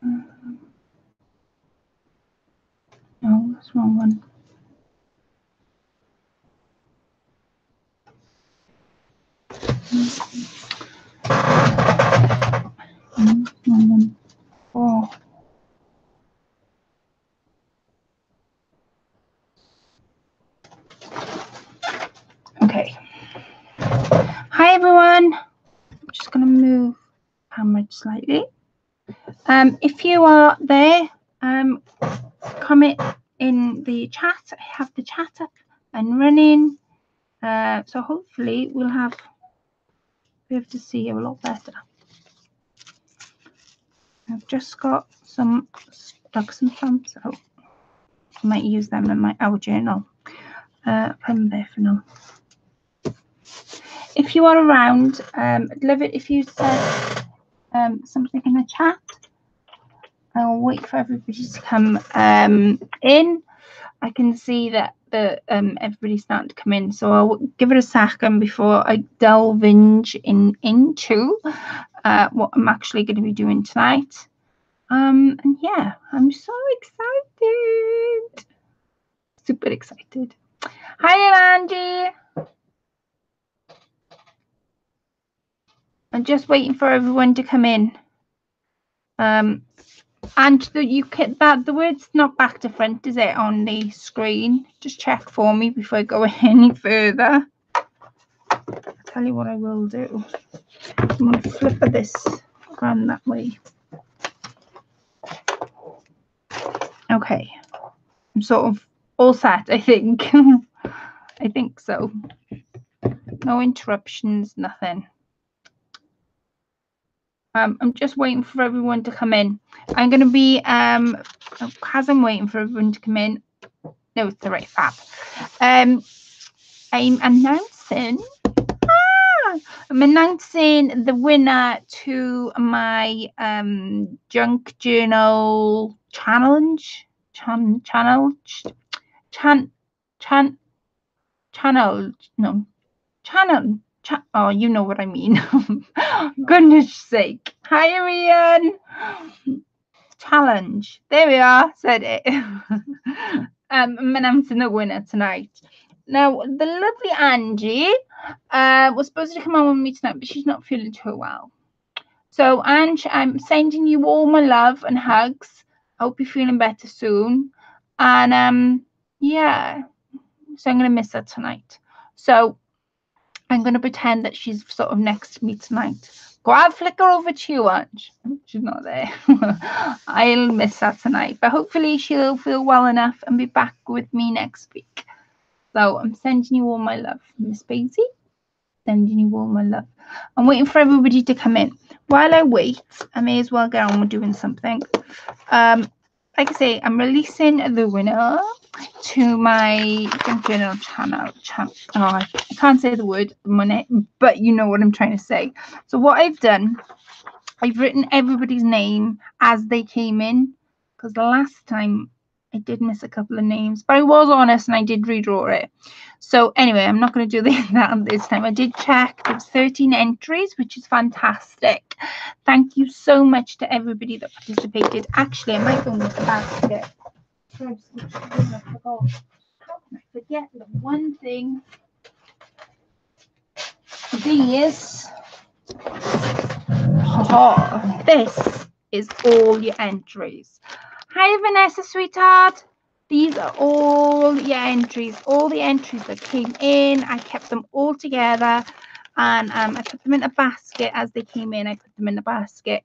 No, that's the wrong one. Wrong one. Oh. Okay. Hi everyone. I'm just going to move the camera slightly. If you are there, comment in the chat. I have the chat up and running. So hopefully we'll be able to see you a lot better. I've just got some stuck some stamps out. I might use them in our journal. Put them there for now. If you are around, I'd love it if you said something in the chat. I'll wait for everybody to come in. I can see that everybody's starting to come in, so I'll give it a second before I delve into what I'm actually going to be doing tonight. And yeah, I'm so excited. Super excited. Hi, Angie. I'm just waiting for everyone to come in. And the word's not back to front, is it, on the screen? Just check for me before I go any further. I'll tell you what I will do. I'm going to flip this around that way. Okay. I'm sort of all set, I think. I think so. No interruptions, nothing. I'm just waiting for everyone to come in. I'm going to be, as I'm waiting for everyone to come in, no, it's the right fab. I'm announcing the winner to my junk journal challenge. Oh, you know what I mean. Goodness sake. Hi, Ariane. Challenge. There we are. Said it. I'm announcing the winner tonight. Now, the lovely Angie was supposed to come on with me tonight, but she's not feeling too well. So, Ange, I'm sending you all my love and hugs. I hope you're feeling better soon. And yeah, so I'm going to miss her tonight. So I'm going to pretend that she's sort of next to me tonight. Go out, flicker over to you, Ange. She's not there. I'll miss her tonight, but hopefully she'll feel well enough and be back with me next week. So I'm sending you all my love, Miss Basie. Sending you all my love. I'm waiting for everybody to come in. While I wait, I may as well get on with doing something. Like I say, I'm releasing the winner to my junk journal channel. I can't say the word money, but you know what I'm trying to say. So what I've done, I've written everybody's name as they came in, because the last time I did miss a couple of names, but I was honest and I did redraw it. So anyway, I'm not going to do that this time. I did check. There was 13 entries, which is fantastic. Thank you so much to everybody that participated. Actually, I might go in the basket. I forgot. How can I forget the one thing? These. Oh, this is all your entries. Hi, Vanessa, sweetheart. These are all your entries. All the entries that came in, I kept them all together, and I put them in a basket as they came in. I put them in the basket.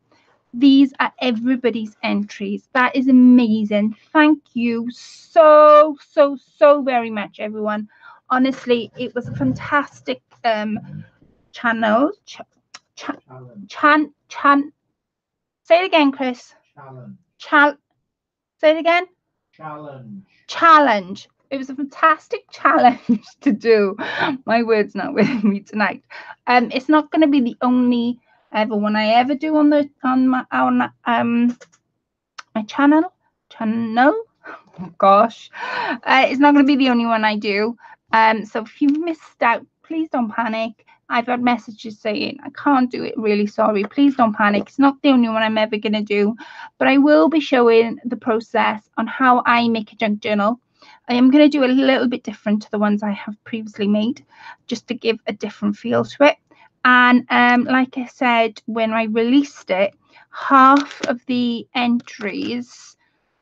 These are everybody's entries. That is amazing. Thank you so very much, everyone. Honestly, it was a fantastic channel. Say it again, Chris. Say it again. Challenge. It was a fantastic challenge to do. My word's not with me tonight. It's not going to be the only one I ever do on my channel. Oh gosh, it's not going to be the only one I do. So if you missed out, please don't panic. I've had messages saying, I can't do it, really sorry, please don't panic. It's not the only one I'm ever going to do, but I will be showing the process on how I make a junk journal. I am going to do a little bit different to the ones I have previously made, just to give a different feel to it. And like I said, when I released it, half of the entries,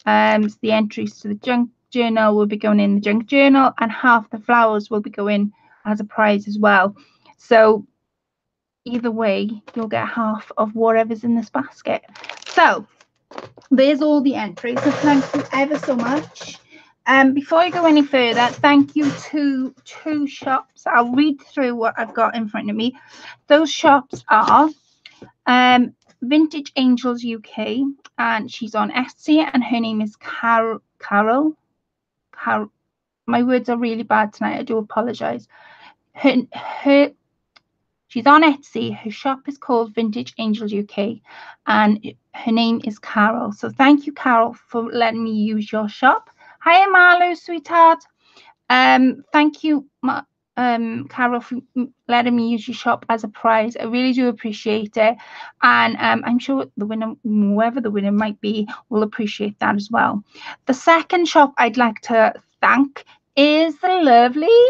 the entries to the junk journal will be going in the junk journal, and half the flowers will be going as a prize as well. So either way, you'll get half of whatever's in this basket. So there's all the entries. So thank you ever so much. Before I go any further, thank you to 2 shops. I'll read through what I've got in front of me. Those shops are Vintage Angels UK, and she's on Esty, and her name is Carol. My words are really bad tonight. I do apologize. She's on Etsy. Her shop is called Vintage Angels UK, and her name is Carol. So thank you, Carol, for letting me use your shop. Hi, Marlou, sweetheart. Thank you, Carol, for letting me use your shop as a prize. I really do appreciate it, and I'm sure the winner, whoever the winner might be, will appreciate that as well. The second shop I'd like to thank is the lovely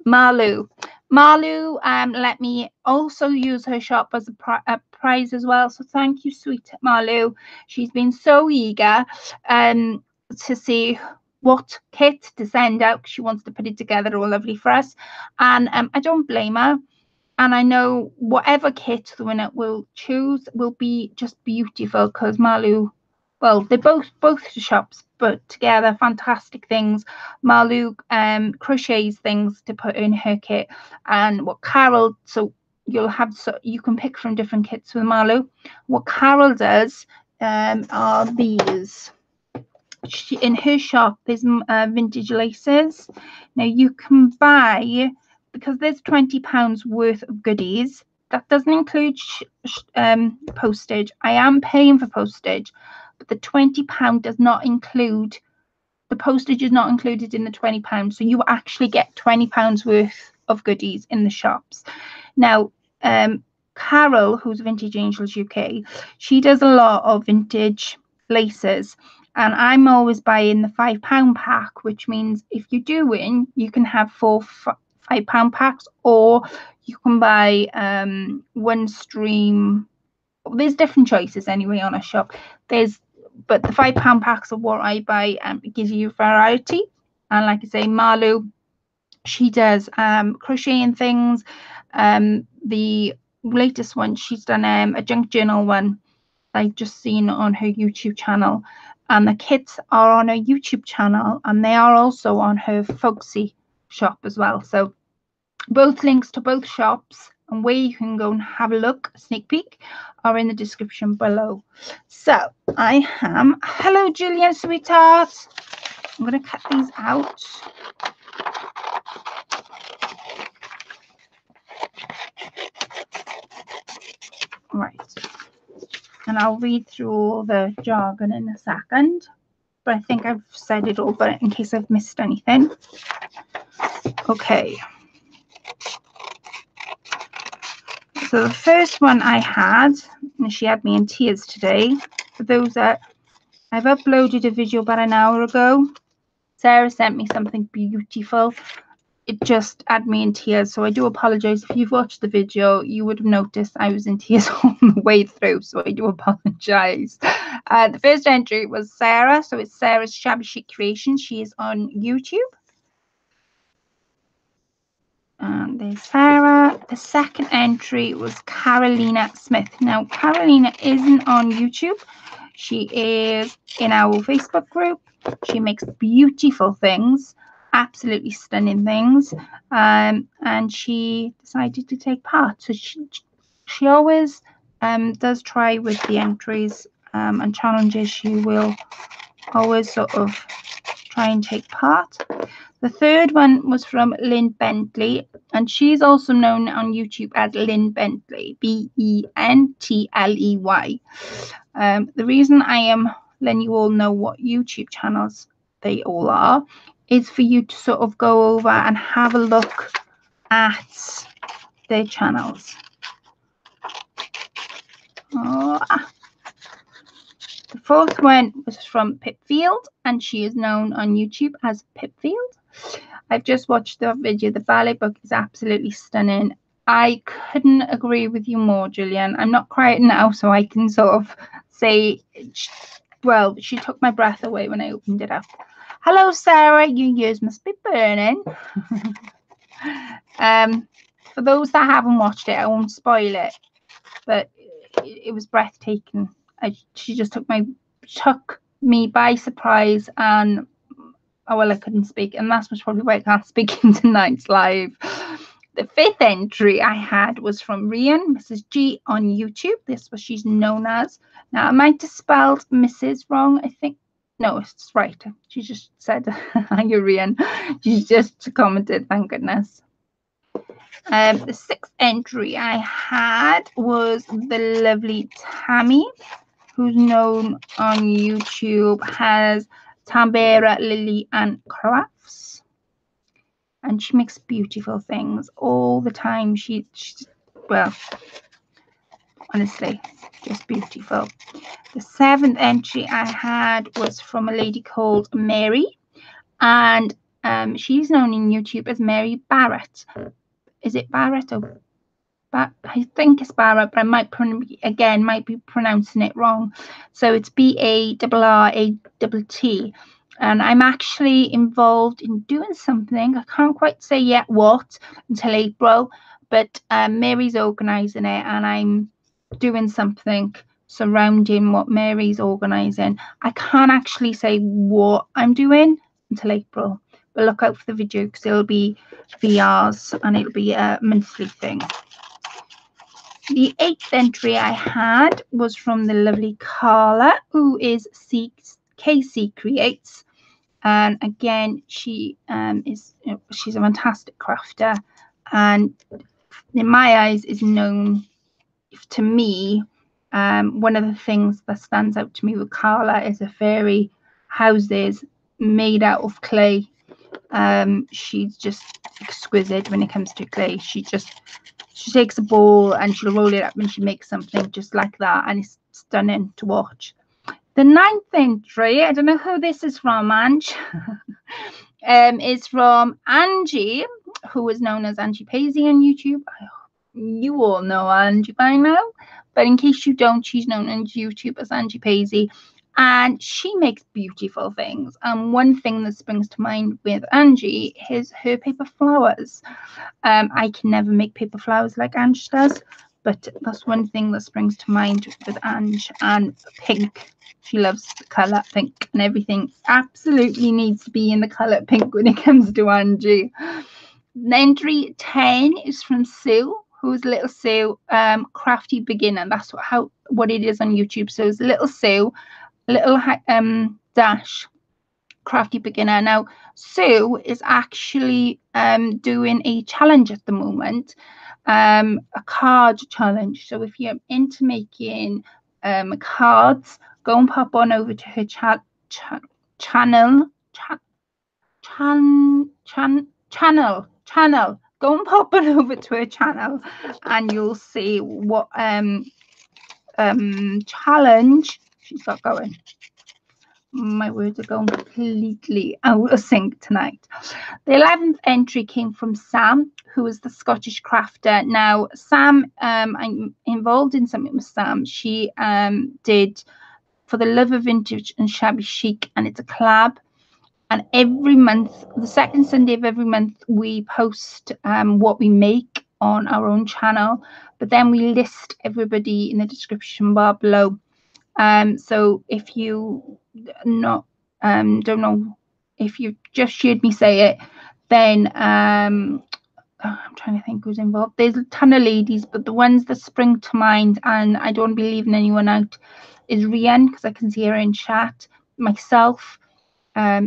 Marlou. Marlou let me also use her shop as a prize as well. So thank you, sweet Marlou. She's been so eager to see what kit to send out. She wants to put it together all lovely for us. And I don't blame her. And I know whatever kit the winner will choose will be just beautiful, because Marlou, well, they're both shops, but together, fantastic things. Marlou crochets things to put in her kit, and what Carol, so you can pick from different kits with Marlou. What Carol does are these. In her shop, there's vintage laces. Now you can buy, because there's £20 worth of goodies. That doesn't include postage. I am paying for postage, but the £20 does not include, the postage is not included in the £20. So you actually get £20 worth of goodies in the shops. Now, Carol, who's Vintage Angels UK, she does a lot of vintage laces. And I'm always buying the £5 pack, which means if you do win, you can have 4 £5 packs, or you can buy one stream. There's different choices anyway on a shop. But the £5 packs are what I buy, and it gives you variety. And like I say, Marlou, she does crocheting things. The latest one, she's done a junk journal one I've just seen on her YouTube channel. And the kits are on her YouTube channel, and they are also on her Folksy shop as well. So both links to both shops and where you can go and have a look, a sneak peek, are in the description below. So I am, hello Julian, sweetheart. I'm going to cut these out. Right. And I'll read through all the jargon in a second, but I think I've said it all, but in case I've missed anything. Okay. So the first one I had, and she had me in tears today, for those that, I've uploaded a video about an hour ago. Sarah sent me something beautiful. It just had me in tears, so I do apologize. If you've watched the video, you would have noticed I was in tears all the way through, so I do apologize. The first entry was Sarah, so it's Sarah's Shabby Chic Creations. She is on YouTube. And there's Sarah. The second entry was Carolina Smith. Now, Carolina isn't on YouTube. She is in our Facebook group. She makes beautiful things, absolutely stunning things, and she decided to take part. So she always does try with the entries and challenges. She will always sort of try and take part. The third one was from Lynn Bentley, and she's also known on YouTube as Lynn Bentley, Bentley. The reason I am letting you all know what YouTube channels they all are is for you to sort of go over and have a look at their channels. Oh. The fourth one was from Pipfield, and she is known on YouTube as Pipfield. I've just watched the video. The ballet book is absolutely stunning. I couldn't agree with you more, Julian. I'm not quiet now, so I can sort of say, well, she took my breath away when I opened it up. Hello, Sarah. Your ears must be burning. For those that haven't watched it, I won't spoil it, but it was breathtaking. She just took me by surprise, and oh well, I couldn't speak, and that's probably why I can't speak in tonight's live. The fifth entry I had was from Rian, Mrs. G on YouTube. This is what she's known as. Now I might have spelled Mrs. wrong. I think no, it's right. She just said, "You're Rian." She's just commented. Thank goodness. The sixth entry I had was the lovely Tammy, who's known on YouTube as Tambera Lily and Crafts, and she makes beautiful things all the time. She's well, honestly, just beautiful. The seventh entry I had was from a lady called Mary, and she's known in YouTube as Mary Barrett. Is it Barrett or I think it's Barrett, but I might be pronouncing it wrong. So it's Barratt, and I'm actually involved in doing something. I can't quite say yet what until April, but Mary's organising it, and I'm doing something surrounding what Mary's organising. I can't actually say what I'm doing until April, but look out for the video because it'll be VRs and it'll be a monthly thing. The eighth entry I had was from the lovely Carla, who is KC Creates, and again she's a fantastic crafter, and in my eyes is known to me. One of the things that stands out to me with Carla is her fairy houses made out of clay. She's just exquisite when it comes to clay. She takes a ball and she'll roll it up and she makes something just like that, and it's stunning to watch. The ninth entry, I don't know who this is from, Ange. Is from Angie, who is known as Angie Paisley on YouTube. You all know Angie by now, but in case you don't, she's known on YouTube as Angie Paisley, and she makes beautiful things. And one thing that springs to mind with Angie is her paper flowers. I can never make paper flowers like Ange does, but that's one thing that springs to mind with Ange. And pink, she loves the colour pink, and everything absolutely needs to be in the colour pink when it comes to Angie. Entry 10 is from Sue, who's little Sue, crafty beginner. That's what it is on YouTube. So it's little Sue, little dash crafty beginner. Now Sue is actually doing a challenge at the moment, a card challenge. So if you're into making cards, go and pop on over to her channel. Go and pop on over to her channel, and you'll see what challenge she's got going. My words are going completely out of sync tonight. The 11th entry came from Sam, who is the Scottish crafter. Now, Sam, I'm involved in something with Sam. She did For the Love of Vintage and Shabby Chic, and it's a collab. And every month, the second Sunday of every month, we post what we make on our own channel, but then we list everybody in the description bar below. So if you don't know, if you just heard me say it, then I'm trying to think who's involved. There's a ton of ladies, but the ones that spring to mind, and I don't want to be leaving anyone out, is Rian, because I can see her in chat, myself,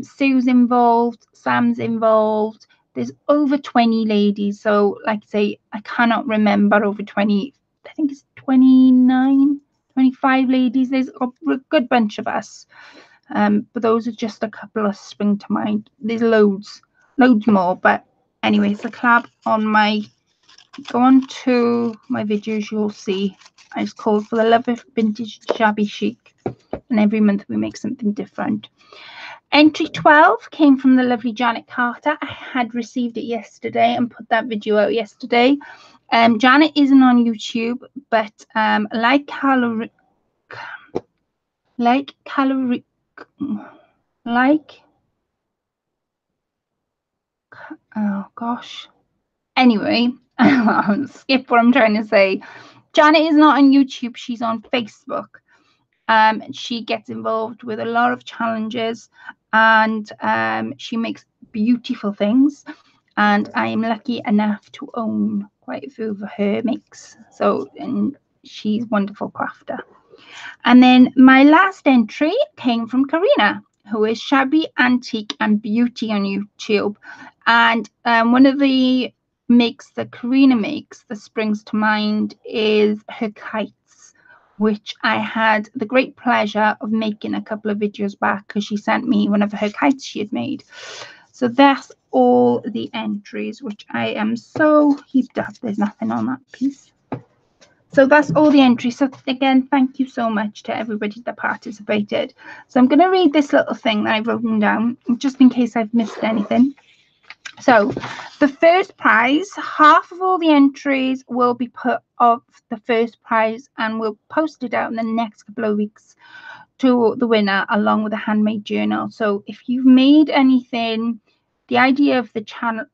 Sue's involved, Sam's involved. There's over 20 ladies, so like I say, I cannot remember over 20. I think it's 29, 25 ladies. There's a good bunch of us, but those are just a couple of spring to mind. There's loads more, but anyway, it's a collab on my go on to my videos, you'll see it's called For the Love of Vintage Shabby Chic, and every month we make something different. Entry 12 came from the lovely Janet Carter. I had received it yesterday and put that video out yesterday. Janet isn't on YouTube, but oh gosh. Anyway, I'll skip what I'm trying to say. Janet is not on YouTube. She's on Facebook. She gets involved with a lot of challenges, and she makes beautiful things. And I am lucky enough to own quite a few of her makes. So, and she's a wonderful crafter. And then my last entry came from Karina, who is Shabby, Antique and Beauty on YouTube. And one of the makes that Karina makes that springs to mind is her kites, which I had the great pleasure of making a couple of videos back because she sent me one of her kites she had made. So that's all the entries, which I am so heaped up. There's nothing on that piece. So that's all the entries. So again, thank you so much to everybody that participated. So I'm going to read this little thing that I've written down, just in case I've missed anything. So the first prize, half of all the entries will be put of the first prize, and we'll post it out in the next couple of weeks to the winner, along with a handmade journal. So if you've made anything, the idea of the channel,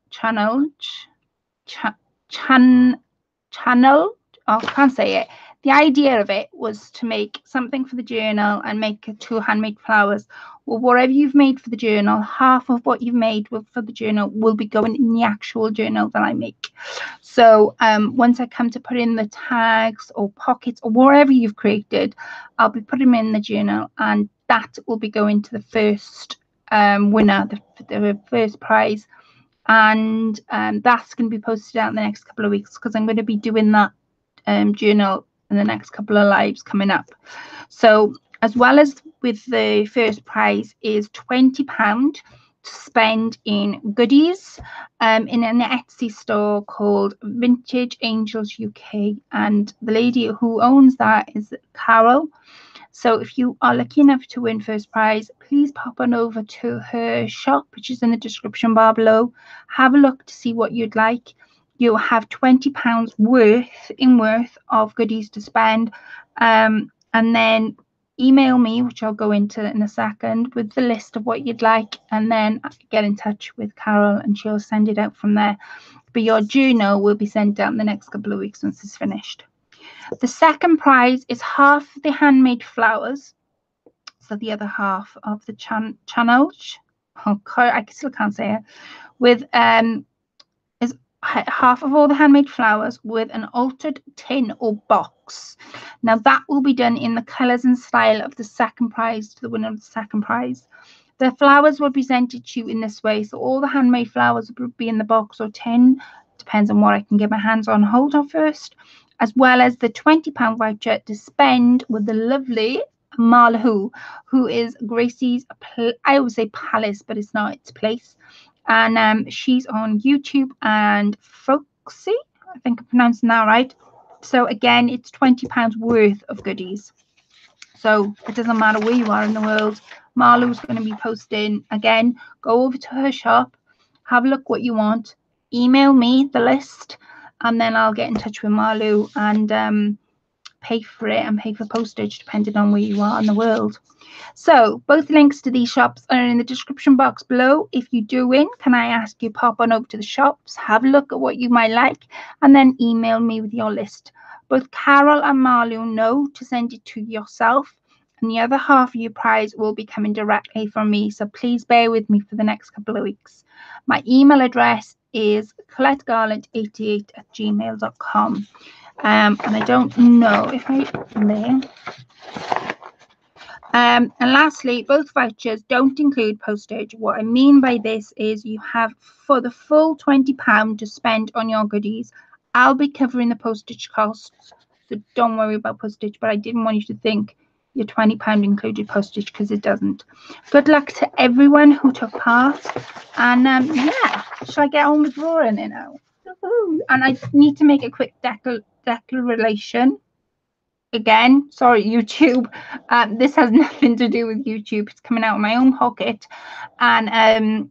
oh, I can't say it. The idea of it was to make something for the journal and make 2 handmade flowers. Well, whatever you've made for the journal, half of what you've made for the journal will be going in the actual journal that I make. So once I come to put in the tags or pockets or whatever you've created, I'll be putting them in the journal, and that will be going to the first winner, the first prize. And that's going to be posted out in the next couple of weeks, because I'm going to be doing that journal in the next couple of lives coming up. So as well as with the first prize is £20 to spend in goodies in an Etsy store called Vintage Angels UK, and the lady who owns that is Carol. So if you are lucky enough to win first prize, please pop on over to her shop, which is in the description bar below. Have a look to see what you'd like. You'll have £20 worth of goodies to spend, and then email me, which I'll go into in a second, with the list of what you'd like, and then get in touch with Carol and she'll send it out from there. But your journal will be sent out in the next couple of weeks once it's finished. The second prize is half the handmade flowers, so the other half of the challenge. Oh God, I still can't say it. With is half of all the handmade flowers with an altered tin or box. Now that will be done in the colours and style of the second prize, to the winner of the second prize. The flowers were presented to you in this way, so all the handmade flowers will be in the box or tin, depends on what I can get my hands on hold of first, as well as the £20 voucher to spend with the lovely Marlou, who is Gracie's, I always say palace, but it's not, it's place. And she's on YouTube and Foxy, I think I'm pronouncing that right. So again, it's £20 worth of goodies. So it doesn't matter where you are in the world. Marlou's going to be posting. Again, go over to her shop, have a look what you want, email me the list, and then I'll get in touch with Marlou and pay for it and pay for postage depending on where you are in the world. So both links to these shops are in the description box below. If you do win, can I ask you pop on over to the shops, have a look at what you might like, and then email me with your list. Both Carol and Marlou know to send it to yourself, and the other half of your prize will be coming directly from me, so please bear with me for the next couple of weeks. My email address is colettegarland88@gmail.com. And I don't know if I there. And lastly, both vouchers don't include postage. What I mean by this is you have for the full £20 to spend on your goodies. I'll be covering the postage costs, so don't worry about postage, but I didn't want you to think your £20 included postage, because it doesn't. Good luck to everyone who took part, and yeah, shall I get on with drawing it now? and I need to make a quick declaration. Again, sorry, YouTube. This has nothing to do with YouTube. It's coming out of my own pocket, and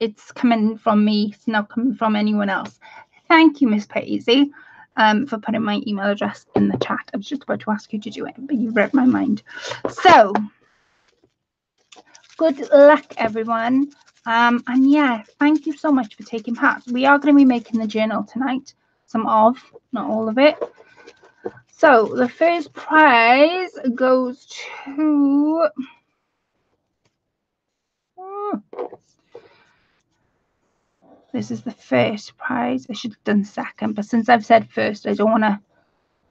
it's coming from me. It's not coming from anyone else. Thank you, Miss Paisley, for putting my email address in the chat. I was just about to ask you to do it, but you read my mind. So, good luck, everyone. And yeah, thank you so much for taking part. We are going to be making the journal tonight. Some of, not all of it. So the first prize goes to this is the first prize. I should have done second, but since I've said first, I don't want to.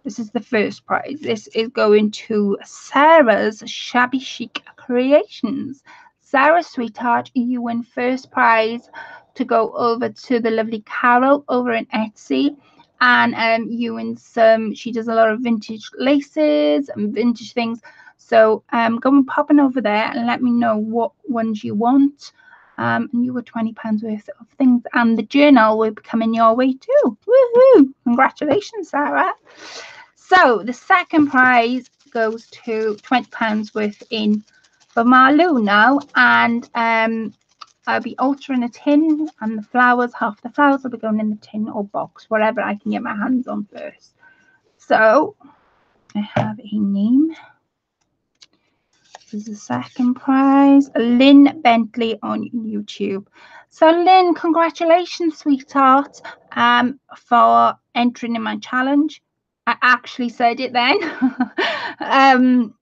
This is the first prize. This is going to Sarah's Shabby Chic Creations. Sarah, sweetheart, you win first prize to go over to the lovely Carol over in Etsy. And you win some. She does a lot of vintage laces and vintage things. So go and pop in over there and let me know what ones you want. And you were £20 worth of things. And the journal will be coming your way too. Woohoo! Congratulations, Sarah. So the second prize goes to £20 worth in for Marlou now, and I'll be altering a tin, and the flowers, half the flowers will be going in the tin or box, whatever I can get my hands on first. So I have a name. This is the second prize, Lynn Bentley on YouTube. So Lynn, congratulations, sweetheart, for entering in my challenge. I actually said it then.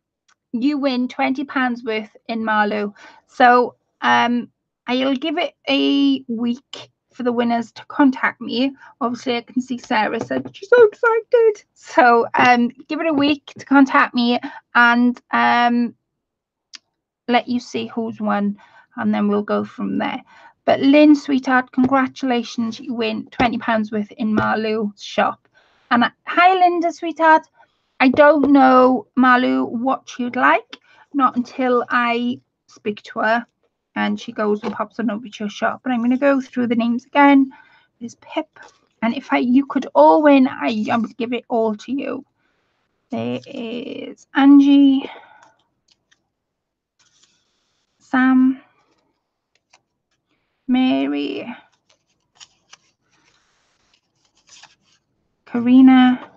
You win £20 worth in Marlou. So I'll give it a week for the winners to contact me. Obviously, I can see Sarah said she's so excited. So give it a week to contact me and let you see who's won, and then we'll go from there. But Lynn, sweetheart, congratulations. You win £20 worth in Marlou's shop. And hi, Linda, sweetheart. I don't know, Marlou, what she'd like, not until I speak to her and she goes and pops on over to your shop. But I'm going to go through the names again. There's Pip. And if you could all win, I would give it all to you. There is Angie, Sam, Mary, Karina,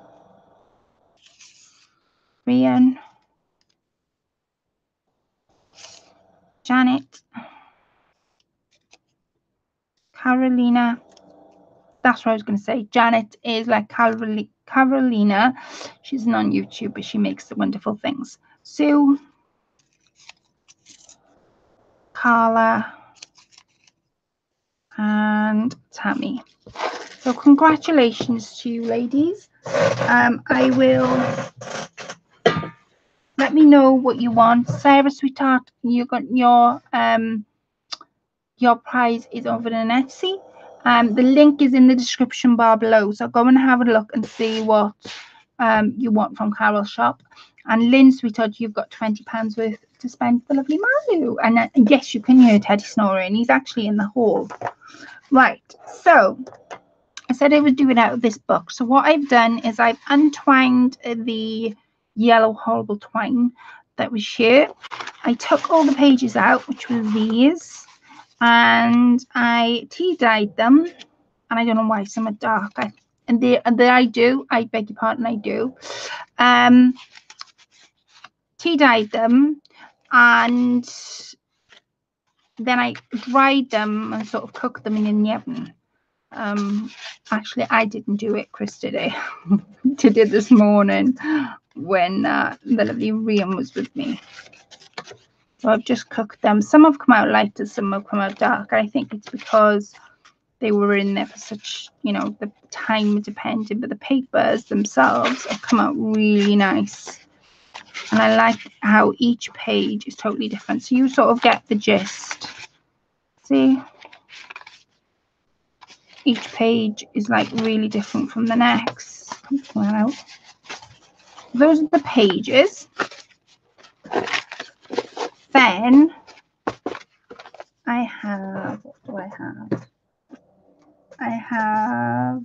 Rian, Janet, Carolina. That's what I was going to say. Janet is like Carolina. She's not on YouTube, but she makes the wonderful things. Sue, Carla, and Tammy. So congratulations to you, ladies. I will let me know what you want. Sarah, sweetheart, you got your prize is over in Etsy. The link is in the description bar below. So go and have a look and see what you want from Carol's shop. And Lynn, sweetheart, you've got £20 worth to spend for lovely Marlou. And yes, you can hear Teddy snoring. He's actually in the hall. Right, so I said I would do it out of this book. So what I've done is I've untwined the yellow horrible twine that was here. I took all the pages out, which were these, and I tea dyed them. And I don't know why some are dark. I beg your pardon, I do. Tea dyed them, and then I dried them and sort of cooked them in the oven. Actually, I didn't do it. Chris did it. Did it this morning when the lovely Rian was with me. So I've just cooked them. Some have come out lighter, some have come out dark. I think it's because they were in there for such, the time depending, but the papers themselves have come out really nice. And I like how each page is totally different. So you sort of get the gist. See? Each page is like really different from the next. Those are the pages. Then I have, what do I have? I have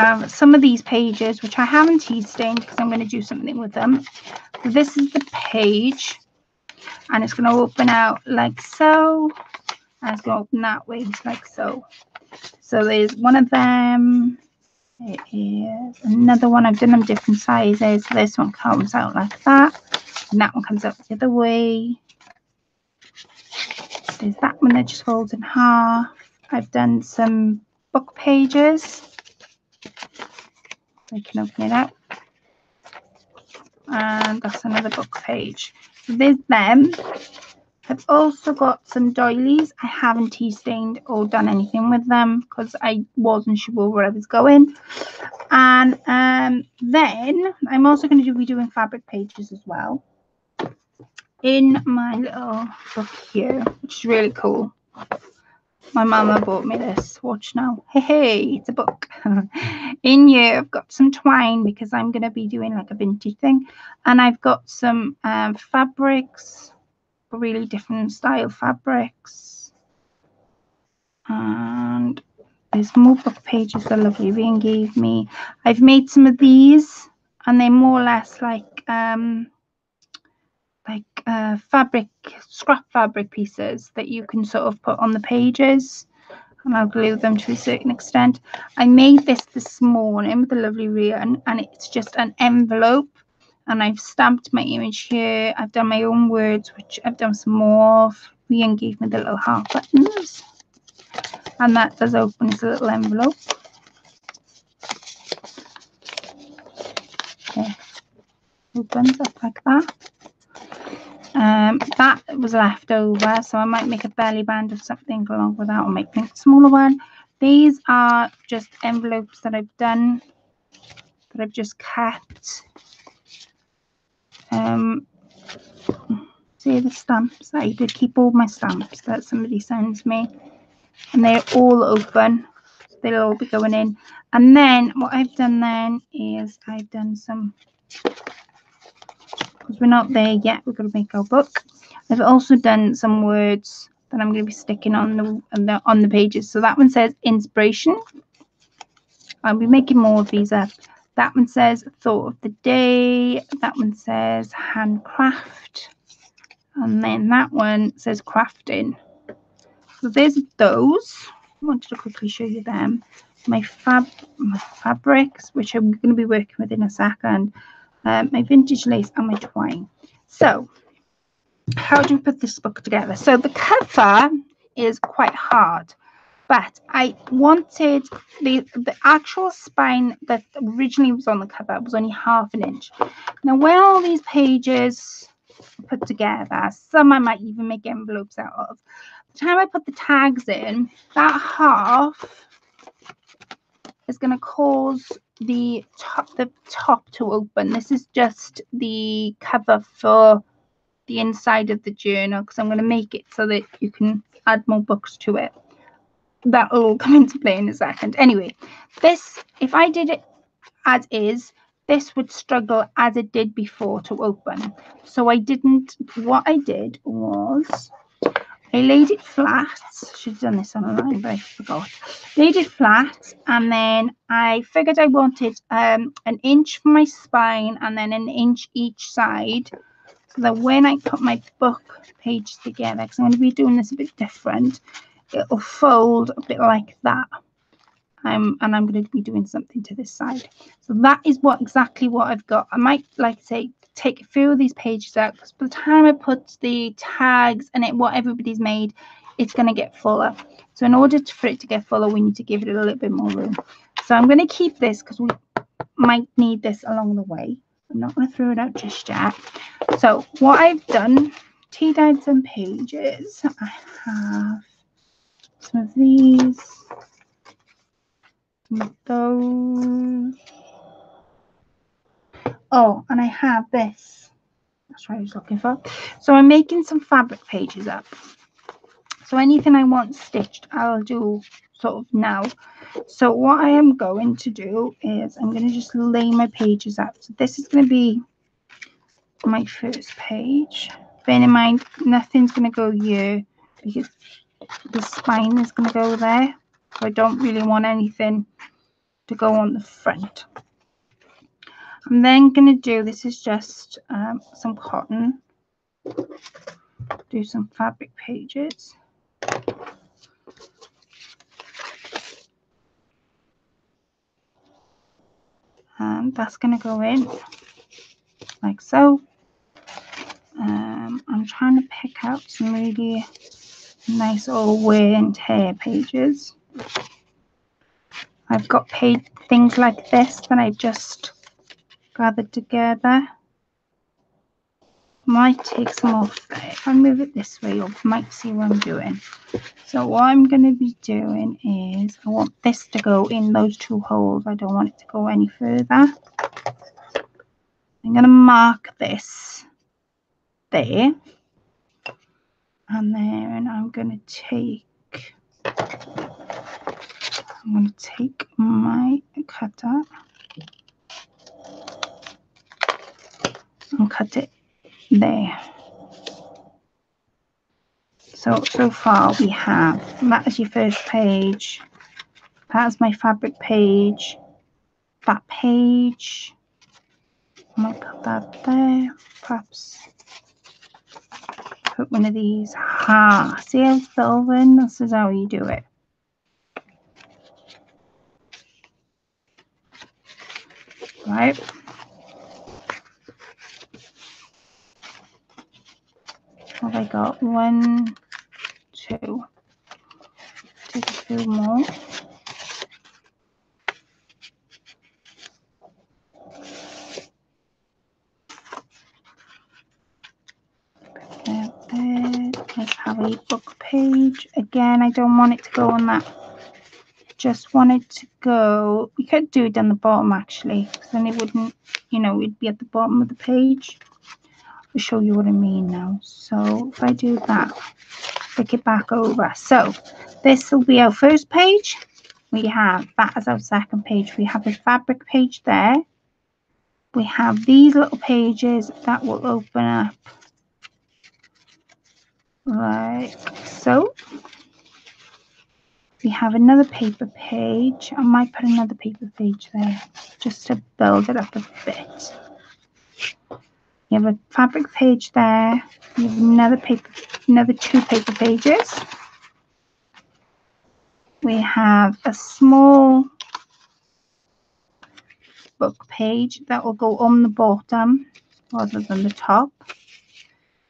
have some of these pages, which I haven't tea stained because I'm going to do something with them. This is the page, and it's going to open out like so, and it's going to open that way like so. So there's one of them. It is another one. I've done them different sizes. So this one comes out like that, and that one comes out the other way. There's that one that just folds in half. I've done some book pages. I can open it up, and that's another book page. So there's them. I've also got some doilies. I haven't tea stained or done anything with them because I wasn't sure where I was going. And then I'm also going to be doing fabric pages as well in my little book here, which is really cool. My mama bought me this. Watch now. Hey, it's a book. In here, I've got some twine because I'm going to be doing like a vintage thing. And I've got some fabrics, really different style fabrics. And there's more book pages that lovely Rian gave me. I've made some of these, and they're more or less like fabric, scrap fabric pieces that you can sort of put on the pages, and I'll glue them to a certain extent. I made this morning with the lovely Rian, and it's just an envelope, and I've stamped my image here. I've done my own words, which I've done some more of. Rian gave me the little heart buttons, and that does open as a little envelope. Okay, opens up like that. That was left over, so I might make a belly band or something along with that, or make a smaller one. These are just envelopes that I've done, that I've just kept. See the stamps? I did keep all my stamps that somebody sends me, and they're all open. They'll all be going in. And then what I've done then is I've done some, because we're not there yet, we're going to make our book. I've also done some words that I'm going to be sticking on the pages. So that one says inspiration. I'll be making more of these up. That one says thought of the day. That one says handcraft. And then that one says crafting. So there's those. I wanted to quickly show you them. My fabrics, which I'm going to be working with in a second. My vintage lace and my twine. So how do we put this book together? So the cover is quite hard, but I wanted the actual spine that originally was on the cover was only 1/2 inch. Now when all these pages are put together, some I might even make envelopes out of. By the time I put the tags in, that half is going to cause the top to open. This is just the cover for the inside of the journal, because I'm going to make it so that you can add more books to it. That will all come into play in a second. Anyway, this, if I did it as is, this would struggle as it did before to open. So I didn't. What I did was I laid it flat. Should have done this online, but I forgot. Laid it flat, and then I figured I wanted an inch for my spine and then an inch each side, so that when I put my book page together, because I'm going to be doing this a bit different, it'll fold a bit like that. And I'm going to be doing something to this side. So that is exactly what I've got. I might, like I say, take a few of these pages out, because by the time I put the tags and what everybody's made, it's going to get fuller. So in order for it to get fuller, we need to give it a little bit more room. So I'm going to keep this because we might need this along the way. I'm not going to throw it out just yet. So what I've done, tea dyed some pages. I have some of these, some of those. Oh, and I have this. That's what I was looking for. So I'm making some fabric pages up. So anything I want stitched, I'll do sort of now. So what I am going to do is I'm going to just lay my pages out. So this is going to be my first page. Bear in mind, nothing's going to go here because the spine is going to go there. So I don't really want anything to go on the front. I'm then going to do, this is just some cotton, do some fabric pages. And that's going to go in like so. I'm trying to pick out some really nice old wear and tear pages. I've got things like this that I've just gathered together. Might take some off there. If I move it this way, you might see what I'm doing. So what I'm going to be doing is I want this to go in those two holes. I don't want it to go any further. I'm going to mark this there. And then I'm going to take my cutter and cut it there. So far we have, that is your first page, that's my fabric page, that page, I might put that there, perhaps put one of these, see how it's woven? This is how you do it. Right. Have I got 1, 2, take a few more. Let's have a book page. Again, I don't want it to go on that. Just want it to go. We could do it on the bottom actually, because then it wouldn't, you know, it'd be at the bottom of the page. I'll show you what I mean now. So if I do that, flick it back over. So this will be our first page. We have that as our second page. We have a fabric page there. We have these little pages that will open up like so. We have another paper page. I might put another paper page there just to build it up a bit. You have a fabric page there. You have another 2 paper pages. We have a small book page that will go on the bottom rather than the top.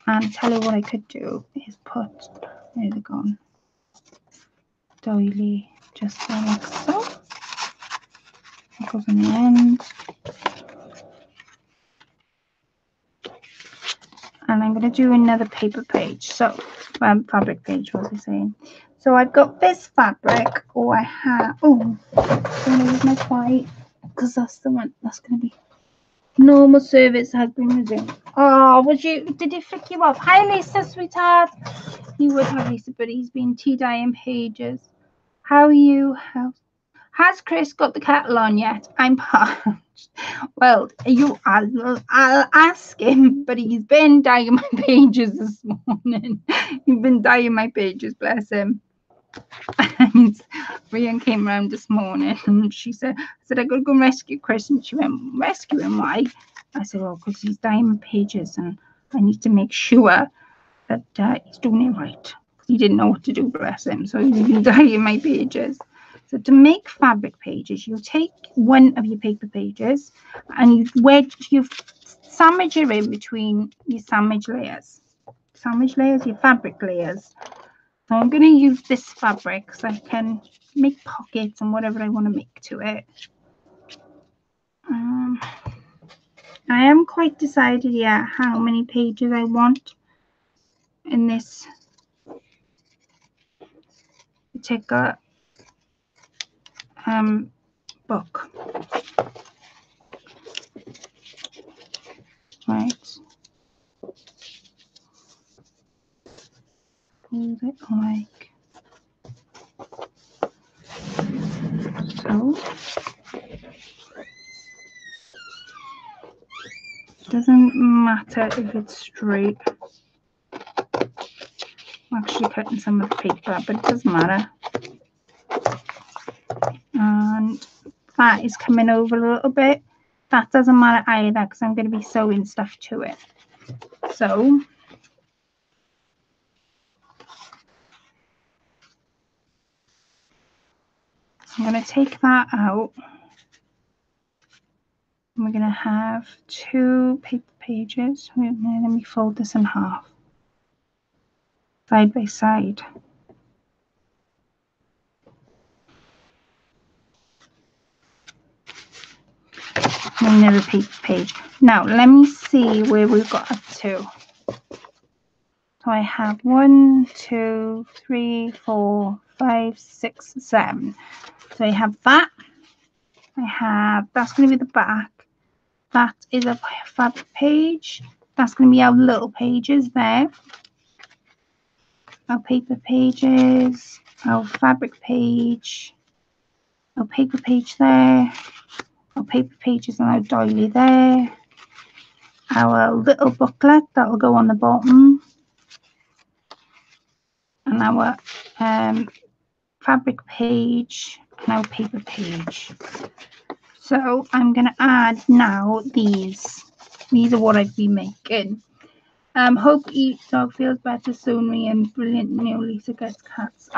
And tell you what I could do is put, there they're gone, doily just there like so. It goes on the end. And I'm going to do another paper page. So, fabric page, what was I saying? So I've got this fabric, or I have, oh, I'm going to use my quiet, because that's the one, that's going to be, normal service has been resumed. Oh, did he flick you off? Hi, Lisa, sweetheart. He would have, Lisa, but he's been tea dyeing pages. How are you? Has Chris got the kettle on yet? I'm parched. Well, I'll ask him, but he's been dyeing my pages this morning. He's been dyeing my pages, bless him. And Rian came round this morning and she said, I said, I gotta go rescue Chris. And she went, rescue him, why? I said, well, because he's dyeing my pages and I need to make sure that he's doing it right. He didn't know what to do, bless him. So he's been dyeing my pages. So to make fabric pages, you take one of your paper pages and you sandwich it in between your sandwich layers. Sandwich layers, your fabric layers. So I'm going to use this fabric so I can make pockets and whatever I want to make to it. I am quite decided yet how many pages I want in this particular book. Right. Fold it like so. Doesn't matter if it's straight. I'm actually cutting some of the paper, but it doesn't matter. And that is coming over a little bit. That doesn't matter either because I'm going to be sewing stuff to it. So I'm going to take that out. And we're going to have 2 paper pages. Let me fold this in half, side by side. Another paper page. Now let me see where we've got up to. So I have 1, 2, 3, 4, 5, 6, 7. So I have that. I have, that's going to be the back. That is a fabric page. That's going to be our little pages there. Our paper pages, our fabric page, our paper page there, our paper pages and our doily there, our little booklet that will go on the bottom, and our fabric page and our paper page. So I'm going to add now these. These are what I've been making. Hope each dog feels better soon. And brilliant new Lisa gets cats.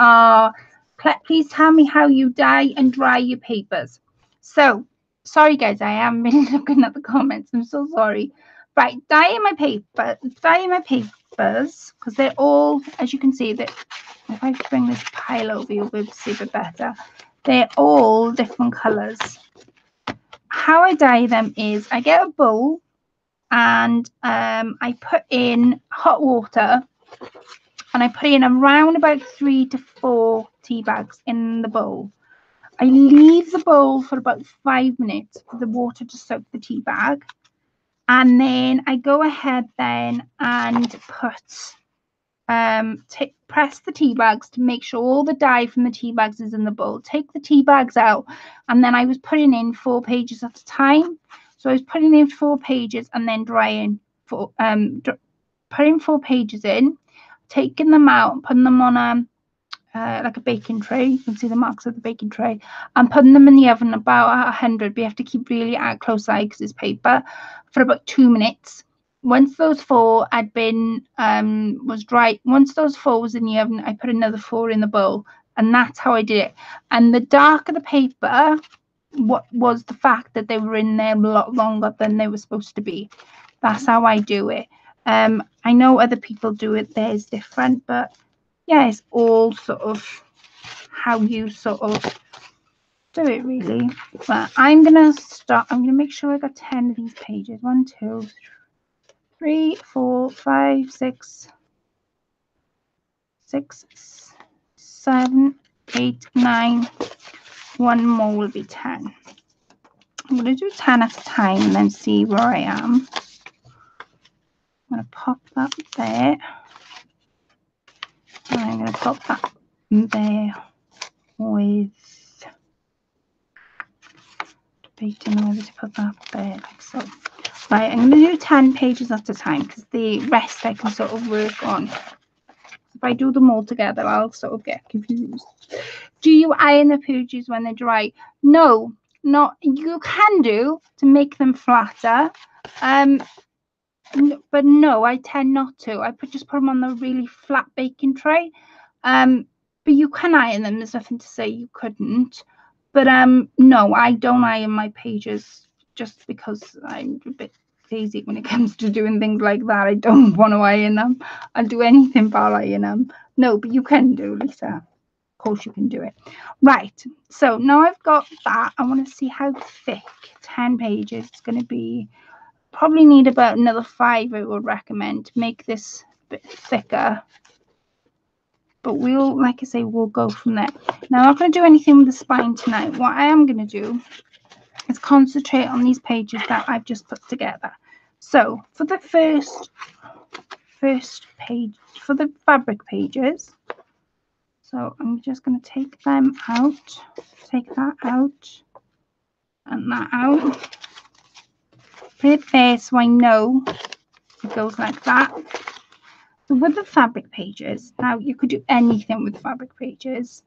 Please tell me how you dye and dry your papers. So sorry guys, I haven't been looking at the comments. I'm so sorry. Right, dyeing my papers because they're all, as you can see, that if I bring this pile over, you'll be able to see a bit better. They're all different colours. How I dye them is I get a bowl and I put in hot water and I put in around about 3 to 4 tea bags in the bowl. I leave the bowl for about 5 minutes for the water to soak the tea bag, and then I go ahead then and put press the tea bags to make sure all the dye from the tea bags is in the bowl. Take the tea bags out, and then I was putting in 4 pages at a time. So I was putting in 4 pages and then drying for putting 4 pages in, taking them out, putting them on a like a baking tray. You can see the marks of the baking tray, and putting them in the oven about 100. But you have to keep really at close eye because it's paper, for about 2 minutes. Once those 4 had been was dry, once those 4 was in the oven, I put another 4 in the bowl, and that's how I did it. And the darker the paper, what was the fact that they were in there a lot longer than they were supposed to be. That's how I do it. I know other people do it, theirs different, but yeah, it's all sort of how you sort of do it really. But I'm gonna make sure I got 10 of these pages. 1, 2, 3, 4, 5, 6, 7, 8, 9. 1 more will be 10. I'm going to do 10 at a time and then see where I am. I'm going to pop that there. And I'm going to pop that there with debating whether to put that there like so. Right, I'm going to do 10 pages at a time because the rest I can sort of work on. If I do them all together, I'll sort of get confused. Do you iron the pages when they're dry? No, not. You can do to make them flatter, but no, I tend not to. I just put them on the really flat baking tray. But you can iron them. There's nothing to say you couldn't. But no, I don't iron my pages just because I'm a bit lazy when it comes to doing things like that. I don't want to iron them. I'll do anything but iron them. No, but you can do, Lisa. Of course you can do it. Right, so now I've got that. I want to see how thick 10 pages it's going to be. Probably need about another 5, I would recommend, to make this a bit thicker. But we'll, like I say, we'll go from there. Now, I'm not going to do anything with the spine tonight. What I am going to do is concentrate on these pages that I've just put together. So for the first page, for the fabric pages, so I'm just going to take them out, take that out and that out, put it there so I know it goes like that. So with the fabric pages, now you could do anything with fabric pages.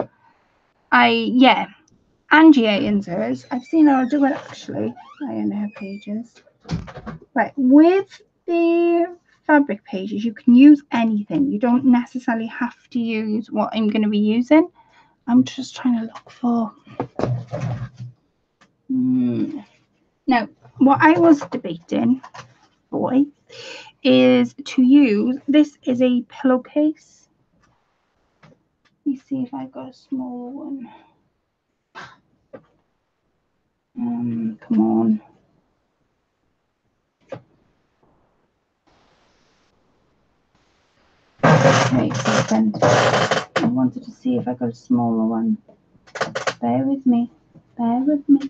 Angie irons hers. I've seen her do it actually. Iron her pages. Right, with the fabric pages, you can use anything. You don't necessarily have to use what I'm going to be using. I'm just trying to look for. Now, what I was debating, boy, is to use. This is a pillowcase. Let me see if I've got a small one. Come on. Wait a second. I wanted to see if I got a smaller one. Bear with me. Bear with me.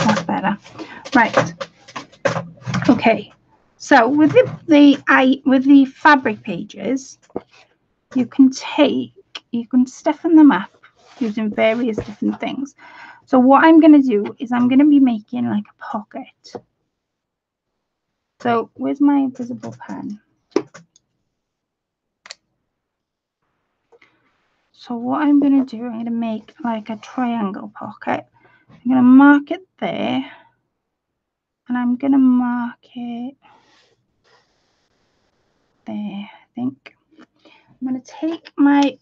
That's better. Right. Okay. So with the fabric pages, you can stiffen them up using various different things. So what I'm going to do is I'm going to be making like a pocket. So where's my invisible pen? So what I'm going to do, I'm going to make like a triangle pocket. I'm going to mark it there, and I'm going to mark it there, I think. I'm going to take my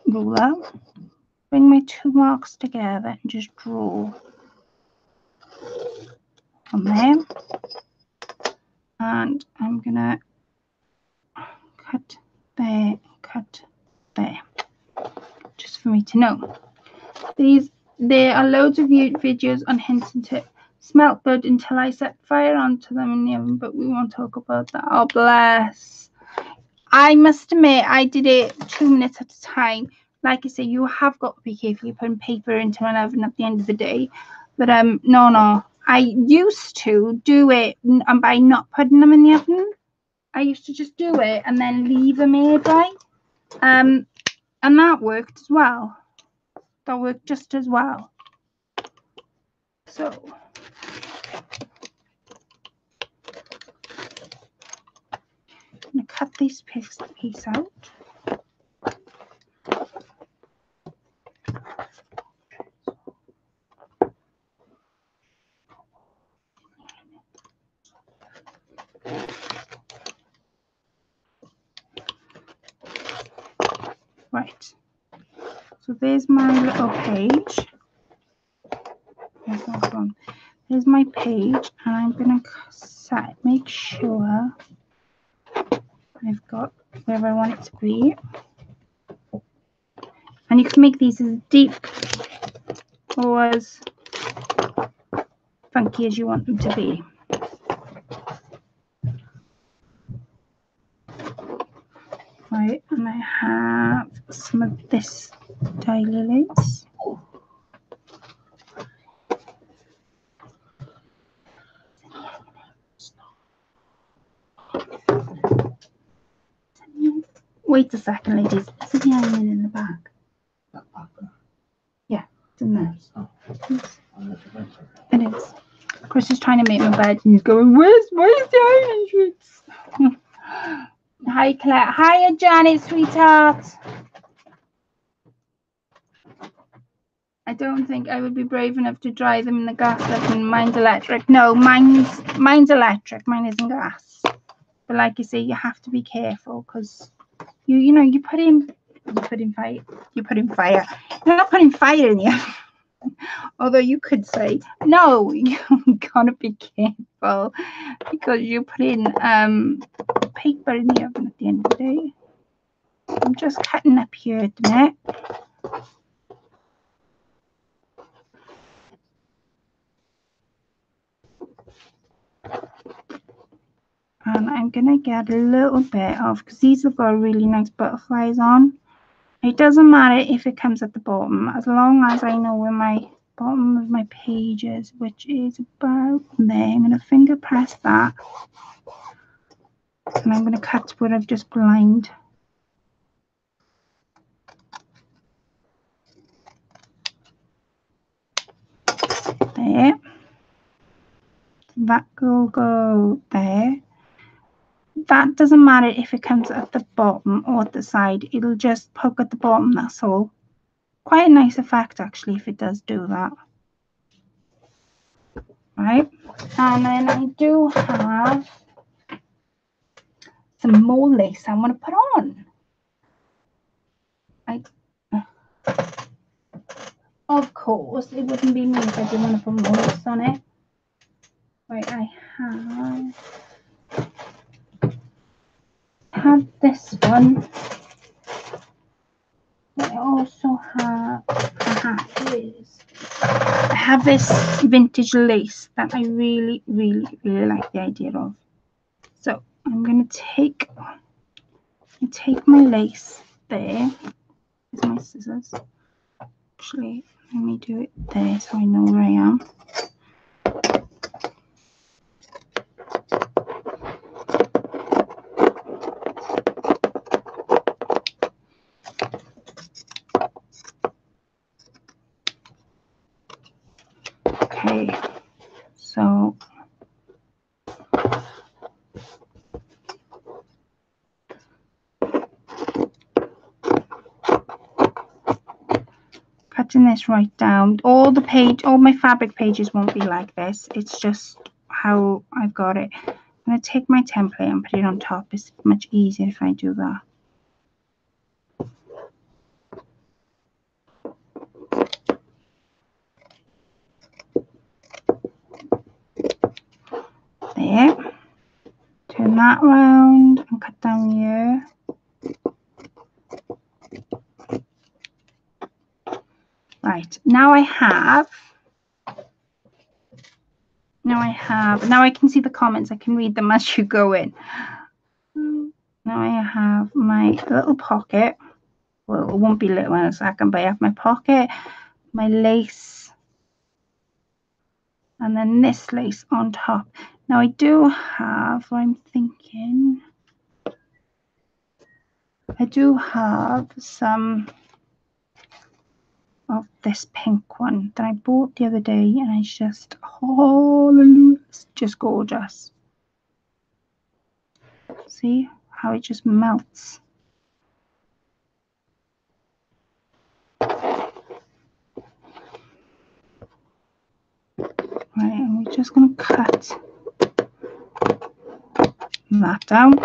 ruler, bring my two marks together, and just draw on there. And I'm going to cut there, cut there, just for me to know. There are loads of videos on hints and tips. Smelt good until I set fire onto them in the oven, but we won't talk about that. Oh, bless. I must admit, I did it 2 minutes at a time. Like I say, you have got to be careful. You're putting paper into an oven at the end of the day. But no. I used to do it by not putting them in the oven. I used to just do it and then leave them air dry. And that worked as well. That worked just as well. So I'm going to cut this piece out. Right. So there's my little page. There's my page, and I'm going to make sure I've got where I want it to be. And you can make these as deep or as funky as you want them to be. Right, and I have some of this daily lace. Wait a second, ladies. Is the iron in the bag? Yeah, it's in there. It is. Chris is trying to make my bed and he's going, where's the iron sheets? Hi, Claire. Hiya, Janet, sweetheart. I don't think I would be brave enough to dry them in the gas oven. Mine's electric. No, mine's electric. Mine isn't gas. But like you say, you have to be careful because you put in fire. You're not putting fire in the oven. Although you could say, no, you gotta be careful because you put in paper in the oven at the end of the day. I'm just cutting up here at the minute. And I'm gonna get a little bit of, because these have got really nice butterflies on. It doesn't matter if it comes at the bottom, as long as I know where my bottom of my page is, which is about there. I'm gonna finger press that, and I'm gonna cut where I've just lined. There. That will go there. that doesn't matter if it comes at the bottom or at the side. It'll just poke at the bottom, that's all. Quite a nice effect, actually, if it does do that. Right, and then I do have some more lace I want to put on. Of course, it wouldn't be me if I didn't want to put more lace on it. Right, I have this one. I also have, I have this vintage lace that I really, really, really like the idea of. So I'm going to take my lace there. Here's my scissors. Actually, let me do it there so I know where I am. Okay, so cutting this right down. All my fabric pages won't be like this. It's just how I've got it. I'm going to take my template and put it on top. It's much easier if I do that. There. Turn that round and cut down here. Right, now I can see the comments. I can read them as you go in. Now I have my little pocket. Well, it won't be little in a second, but I have my pocket, my lace, and then this lace on top. Now I do have, I'm thinking, I do have some of this pink one that I bought the other day, and it's just, oh, it's just gorgeous. See how it just melts. Right, and we're just going to cut that down.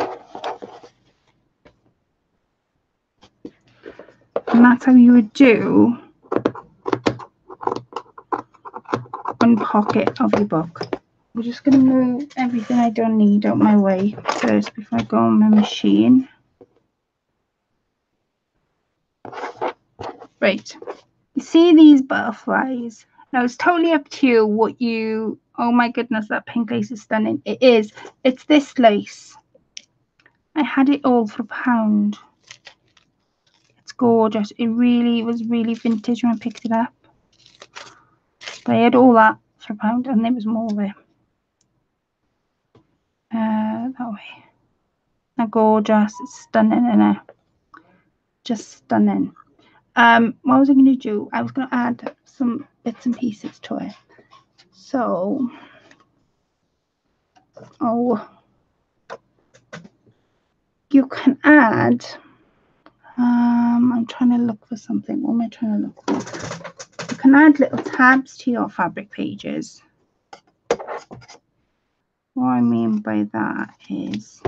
And that's how you would do one pocket of your book. I'm just going to move everything I don't need out my way first before I go on my machine. Right, you see these butterflies? Now it's totally up to you what you, oh my goodness, that pink lace is stunning. It is. It's this lace. I had it all for £1. It's gorgeous. It really was really vintage when I picked it up. But I had all that for £1 and there was more there. That way. They're gorgeous. It's stunning, isn't it? Just stunning. What was I going to do? I was going to add some bits and pieces to it. So, you can add, I'm trying to look for something. What am I trying to look for? You can add little tabs to your fabric pages. What I mean by that is,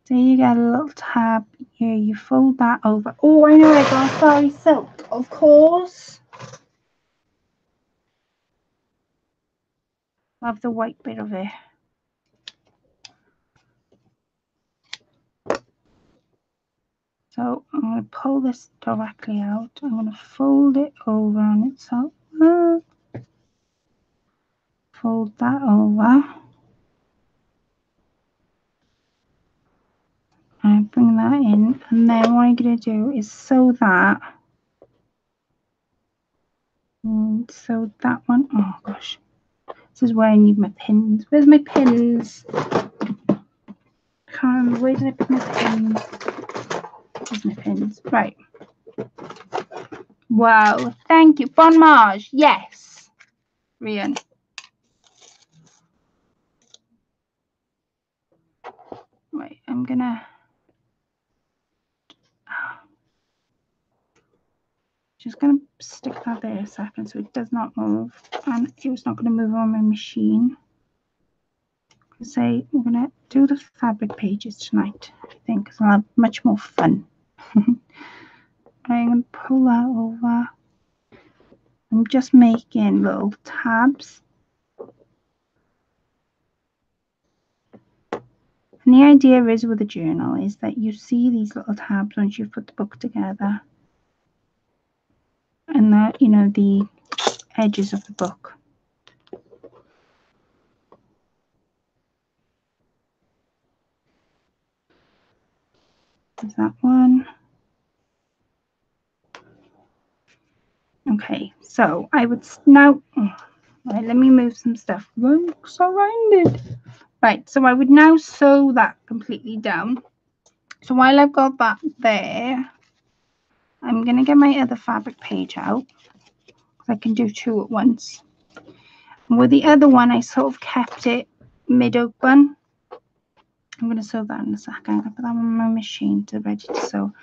so you get a little tab here, you fold that over. Oh, I know, I got sorry silk, of course. Love the white bit of it. So I'm going to pull this directly out. I'm going to fold it over on itself. Fold that over. And bring that in. And then what I'm going to do is sew that. And sew that one. Oh gosh. This is where I need my pins. Where's my pins? Can't remember. Where did I put my pins? There's my pins. Right. Wow. Thank you. Bon Marge. Yes. Rian. Right, I'm gonna just gonna stick that there a second so it does not move, and it was not gonna move on my machine. Say we're gonna do the fabric pages tonight, I think, because I'll have much more fun. I'm gonna pull that over. I'm just making little tabs. And the idea is with a journal is that you see these little tabs once you've put the book together, and that, you know, the edges of the book. There's that one. Okay, so I would now, right, let me move some stuff. Looks around it. Right, so I would now sew that completely down. So while I've got that there, I'm going to get my other fabric page out, because I can do two at once. And with the other one, I sort of kept it mid-open. I'm going to sew that in a second. I'm going to put that on my machine to ready to sew.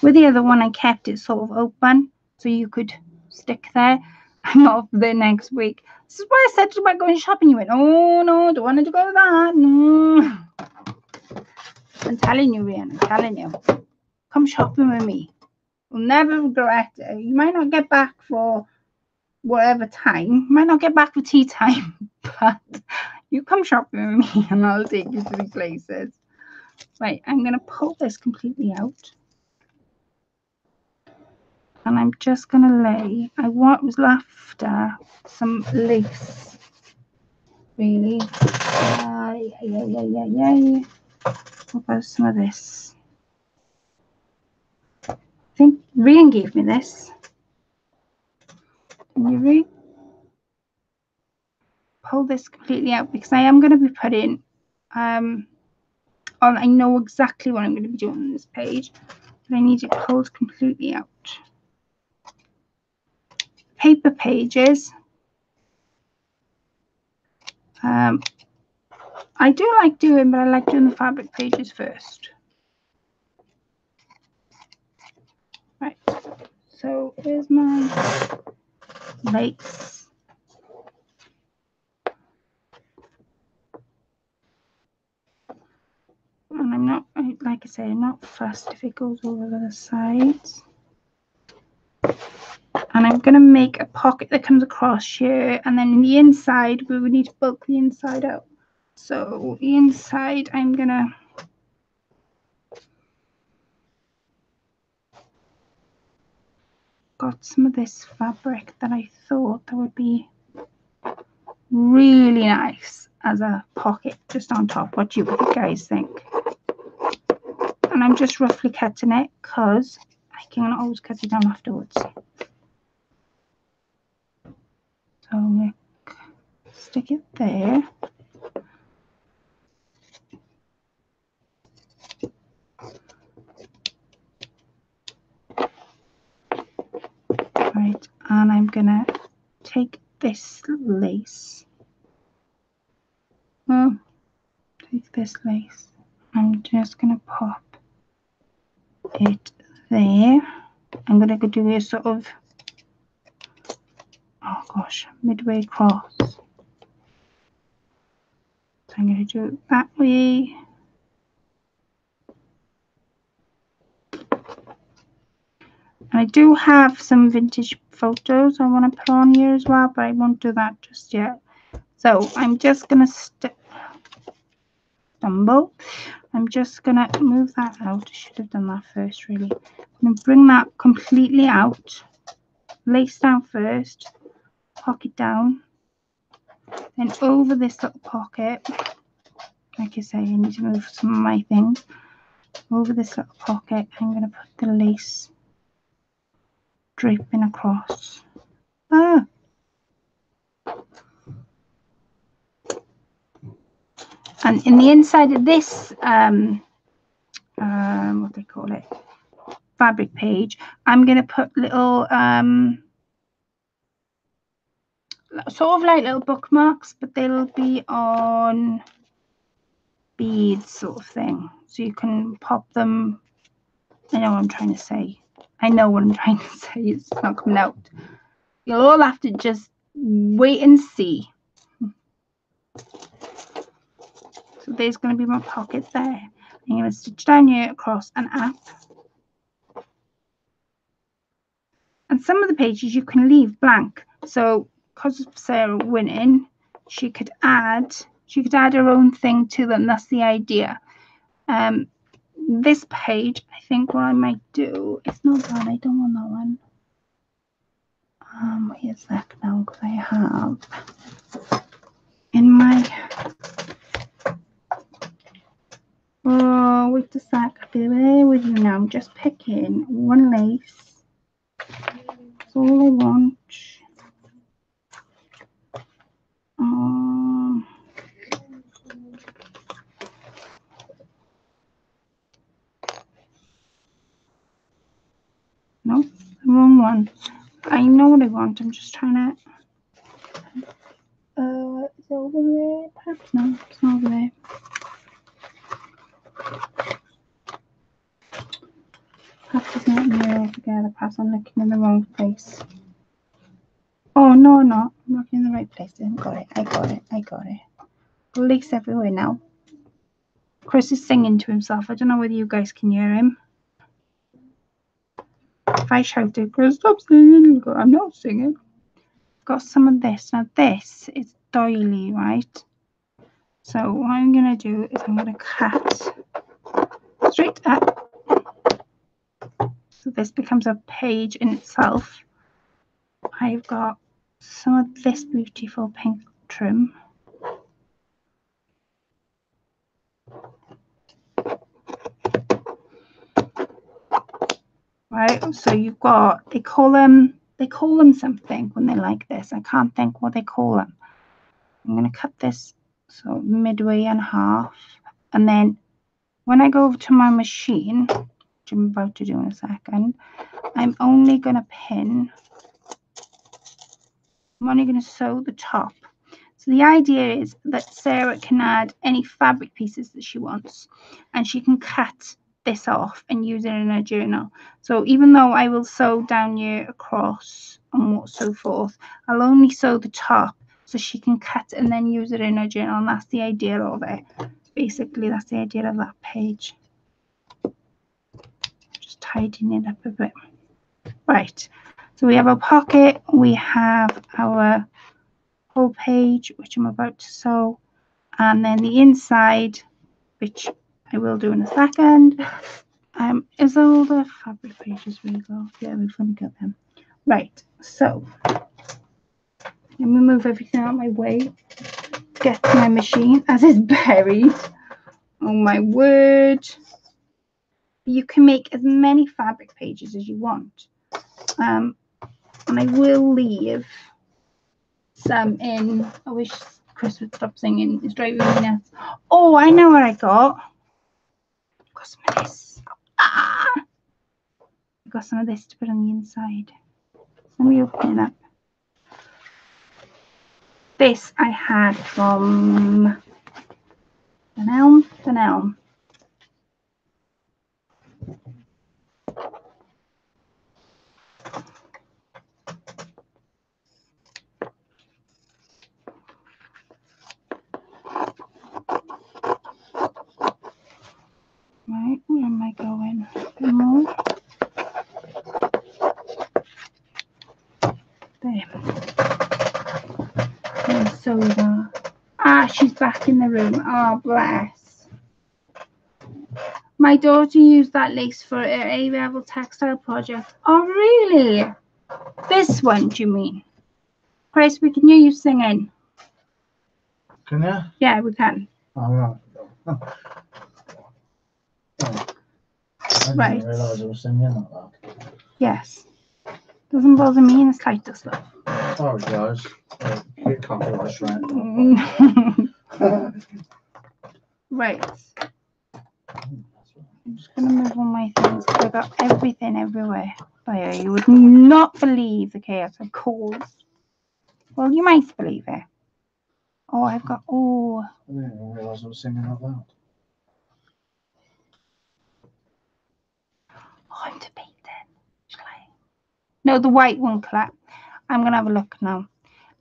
With the other one, I kept it sort of open so you could stick there. I'm off there next week. This is why I said about going shopping. You went, oh no, don't want to go to that. No. I'm telling you, Rian, I'm telling you. Come shopping with me. You'll never regret it. You might not get back for whatever time. You might not get back for tea time. But you come shopping with me and I'll take you to the places. Right, I'm going to pull this completely out. And I'm just going to lay, I was after some lace, really. What about some of this? I think Rian gave me this. Can you read? Pull this completely out because I am going to be putting, I know exactly what I'm going to be doing on this page, but I need it pulled completely out. Paper pages. I do like doing, but I like doing the fabric pages first. Right, so here's my lace. And I'm not, like I say, I'm not fussed if it goes over the sides. And I'm going to make a pocket that comes across here, and then in the inside we would need to bulk the inside out. So the inside I'm going to got some of this fabric that I thought that would be really nice as a pocket just on top. What do you guys think? And I'm just roughly cutting it because I can always cut it down afterwards. So I'm going to stick it there. Right, and I'm going to take this lace. Oh, take this lace. I'm just going to pop it there. I'm going to do a sort of, oh gosh, midway across. So I'm going to do it that way. And I do have some vintage photos I want to put on here as well, but I won't do that just yet. So I'm just going to stumble. I'm just going to move that out. I should have done that first, really. I'm going to bring that completely out. Lace down first. Pocket down. Then over this little pocket. Like I say, I need to move some of my things. Over this little pocket, I'm going to put the lace draping across. Ah! And in the inside of this, what they call it, fabric page, I'm going to put little, sort of like little bookmarks, but they'll be on beads sort of thing. so you can pop them. I know what I'm trying to say. I know what I'm trying to say. It's not coming out. You'll all have to just wait and see. So there's going to be my pocket there. I'm going to stitch down here across and up. And some of the pages you can leave blank. So because of Sarah winning, she could add her own thing to them. That's the idea. This page, I think what I might do, it's not bad, I don't want that one. Here's that now, because I have in my wait a sec, I'll be there with you now. I'm just picking one lace. That's all I want. No, the wrong one. I know what I want. I'm just trying to. Is it over there? Perhaps no, it's not over there. Perhaps it's not near altogether. Perhaps I'm looking in the wrong place. Oh no, no, I'm looking in the right place. I got it. I got it. I got it. Lace everywhere now. Chris is singing to himself. I don't know whether you guys can hear him. If I shouted, Chris, stop singing, go, I'm not singing. Got some of this. Now this is doily, right? So what I'm going to do is I'm going to cut straight up. So this becomes a page in itself. I've got some of this beautiful pink trim. Right, so you've got, they call them something when they're like this. I can't think what they call them. I'm going to cut this so midway and half, and then when I go over to my machine, which I'm about to do in a second, I'm only going to sew the top. So the idea is that Sarah can add any fabric pieces that she wants, and she can cut this off and use it in her journal. So even though I will sew down here across and so forth, I'll only sew the top so she can cut and then use it in her journal, and that's the idea of it. Basically, that's the idea of that page. Just tidying it up a bit. Right, so we have our pocket, we have our whole page, which I'm about to sew, and then the inside, which I will do in a second. Is all the fabric pages really go? Yeah, we've only got them. Right, so let me move everything out of my way to get to my machine as it's buried. Oh my word. You can make as many fabric pages as you want. And I will leave some in. I wish Chris would stop singing. It's driving me nuts. Oh, I know what I got. Got some of this. I got some of this to put on the inside. Let me open it up. This I had from the Elm. Right, where am I going? More. There. And so that. Ah, she's back in the room. Oh, bless. My daughter used that lace for her A-level textile project. Oh, really? This one, do you mean? Chris, we can hear you singing. Can you? Yeah, we can. All right. I didn't realise I was singing like that. Yes. Doesn't bother me in the slightest, love. Sorry, guys. Get copyright straight. Right. I'm just going to move all my things because I've got everything everywhere. There, you would not believe the chaos I caused. Well, you might believe it. Oh, I've got, oh. I didn't even realise I was singing like that. I'm debating. Shall I? No, the white one, Claire. I'm going to have a look now.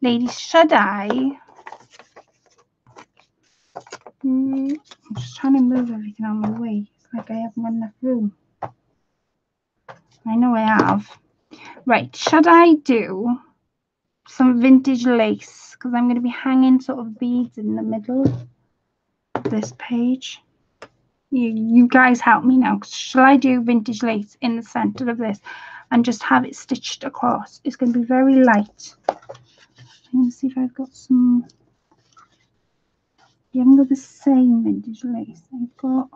Ladies, should I? I'm just trying to move everything on my way. It's like I haven't got enough room. I know I have. Right, should I do some vintage lace? Because I'm going to be hanging sort of beads in the middle of this page. You guys help me now. Shall I do vintage lace in the center of this and just have it stitched across? It's going to be very light. Let me see if I've got some. You haven't got the same vintage lace. I've got.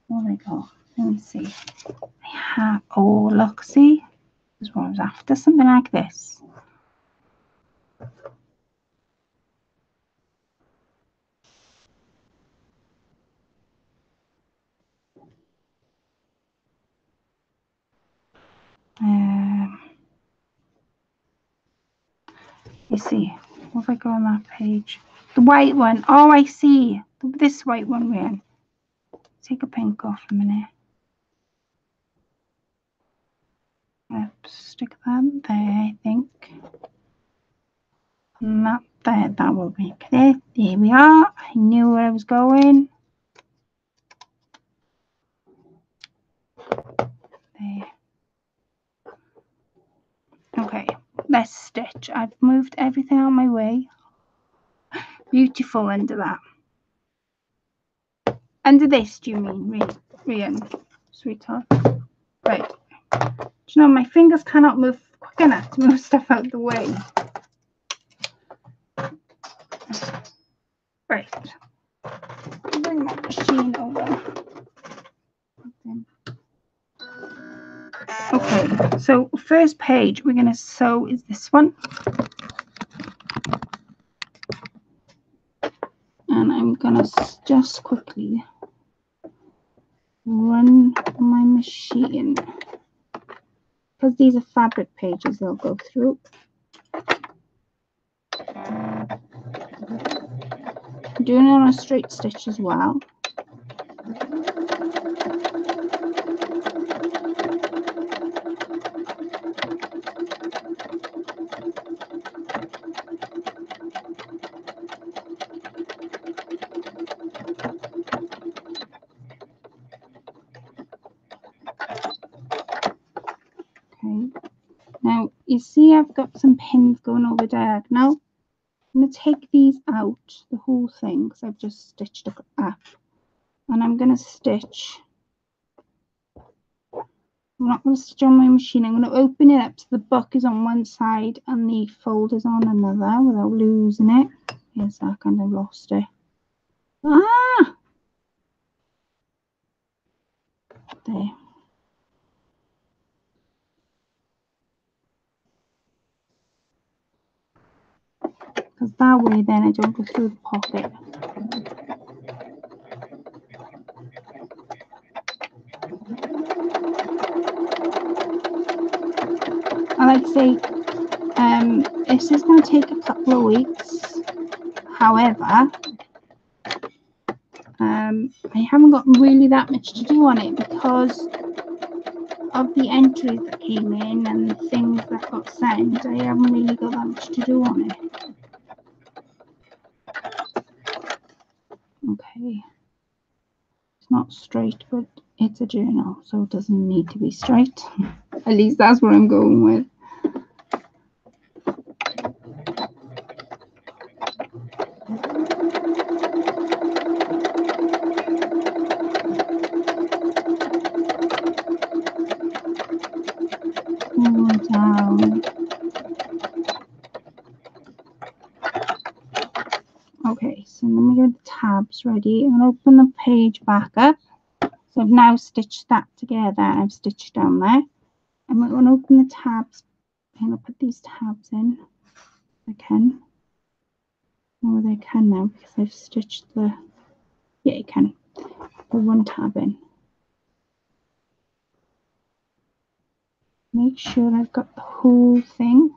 What have I got? Let me see. I have. Oh, look, see? This is what I was after. Something like this. You see, what have I got on that page? The white one. Oh, I see. This white one, man. Take a pink off a minute. Stick that there, I think. And that there, that will make it. There we are. I knew where I was going. There. Okay, let's stitch. I've moved everything out of my way. Beautiful under that. Under this, do you mean, Rian, sweetheart? Right. Do you know, my fingers cannot move quick enough to move stuff out of the way. Right. Bring my machine over. Okay, so first page we're going to sew is this one. And I'm going to just quickly run my machine. Because these are fabric pages, they'll go through. I'm doing it on a straight stitch as well. Now, you see I've got some pins going over diagonal. I'm going to take these out, the whole thing, because I've just stitched it up. And I'm going to stitch. I'm not going to stitch on my machine. I'm going to open it up so the book is on one side and the fold is on another without losing it. Yes, I kind of lost it. Ah! There. Because that way then I don't go through the pocket. I like to say this is going to take a couple of weeks. However, I haven't got really that much to do on it because of the entries that came in and the things that got sent. I haven't really got that much to do on it. Okay, it's not straight, but it's a journal, so it doesn't need to be straight. At least that's what I'm going with. Down. Okay, so let me get the tabs ready and open the page back up. So I've now stitched that together. I've stitched down there. I'm going to open the tabs. I'm going to put these tabs in if I can. Oh, they can now because I've stitched the. Yeah, you can. Put one tab in. Make sure I've got the whole thing.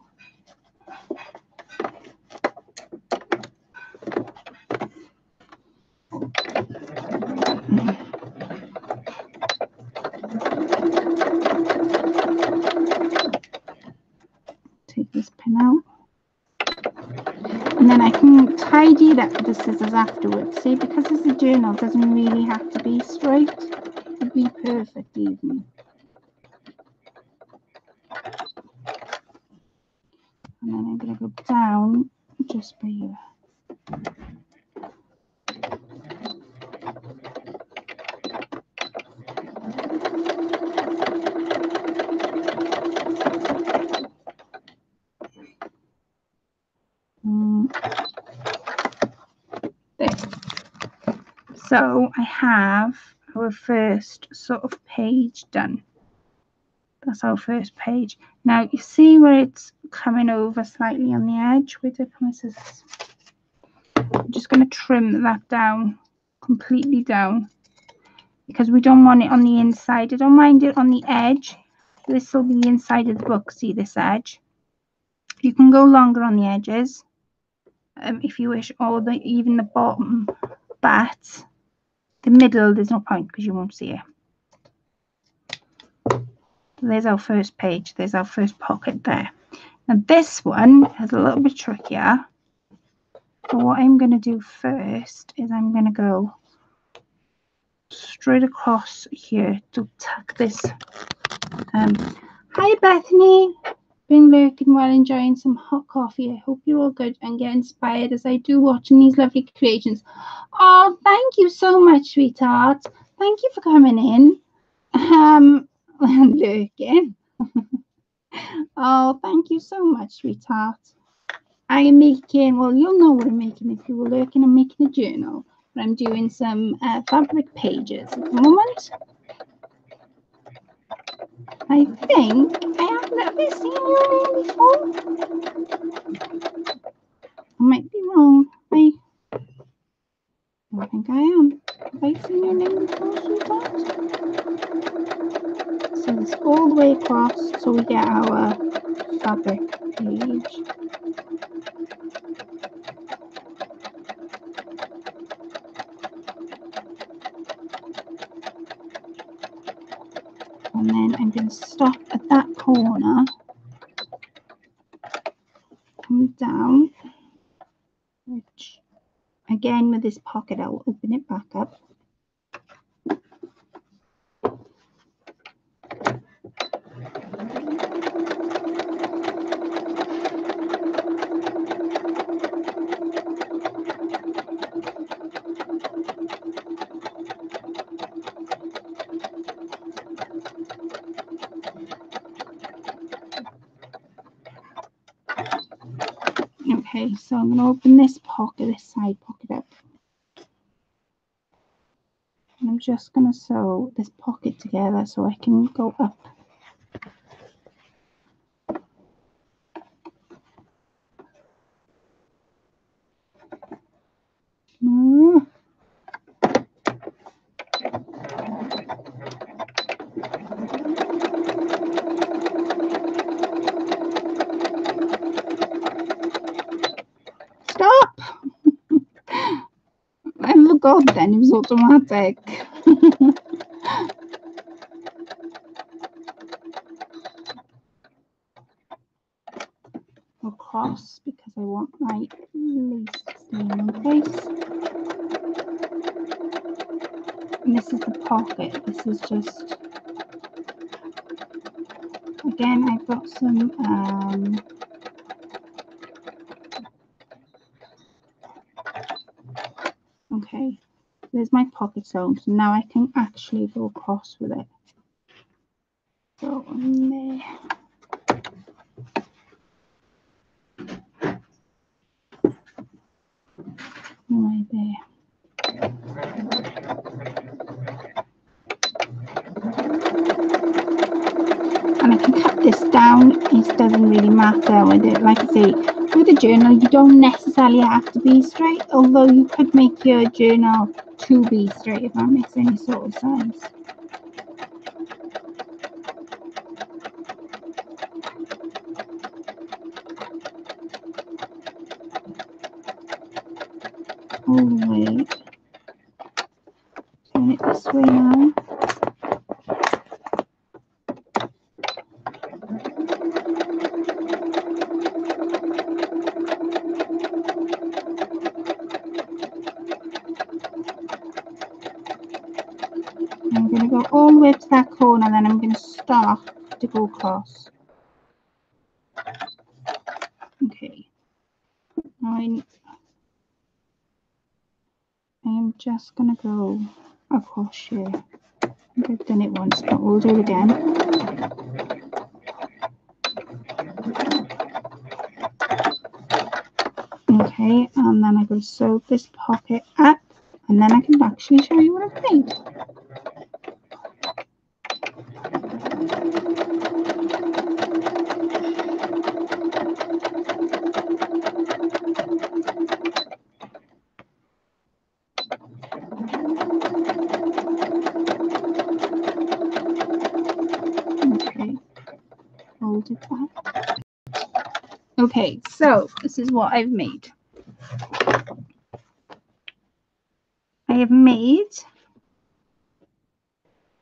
tidy it up with the scissors afterwards. See, because it's a journal, it doesn't really have to be straight. It could be perfect even. And then I'm going to go down just by here. There. So I have our first sort of page done. That's our first page. Now you see where it's coming over slightly on the edge. Where did I put my scissors? I'm just going to trim that down, completely down, because we don't want it on the inside. I don't mind it on the edge. This will be the inside of the book. See this edge? You can go longer on the edges if you wish, or even the bottom, but the middle there's no point because you won't see it. There's our first page. There's our first pocket there. And this one is a little bit trickier. So what I'm going to do first is I'm going to go straight across here to tuck this. Hi Bethany, been lurking while enjoying some hot coffee. I hope you're all good and get inspired as I do watching these lovely creations. Oh, thank you so much, sweetheart. Thank you for coming in. Lurking. Oh, thank you so much, sweetheart. I am making, well, you'll know what I'm making if you were lurking. I'm making a journal, but I'm doing some fabric pages at the moment. I think have I seen your name before? I might be wrong. I think I am. Have I seen your name before, sweetheart? So this all the way across so we get our fabric page. And then I'm going to stop at that corner, come down, which again with this pocket I'll open it back up. Okay, so I'm going to open this pocket, this side pocket up. And I'm just going to sew this pocket together so I can go up. Stop! I forgot then, it was automatic. Across because I want my lace staying in place. And this is the pocket. This is just, again, I've got some okay, there's my pocket sewn, so now I can actually go across with it. So in there. Right there. And I can cut this down. It doesn't really matter with it. Like I say, with a journal, you don't necessarily have to be straight, although you could make your journal to be straight if that makes any sort of sense. All the way. Turn it this way now. across. Okay. I am just going to go across here. I think I've done it once, but we'll do it again. Okay, and then I go sew this pocket up, and then I can actually show you what I've made. Okay, hold it back. Okay, so this is what I've made. I have made,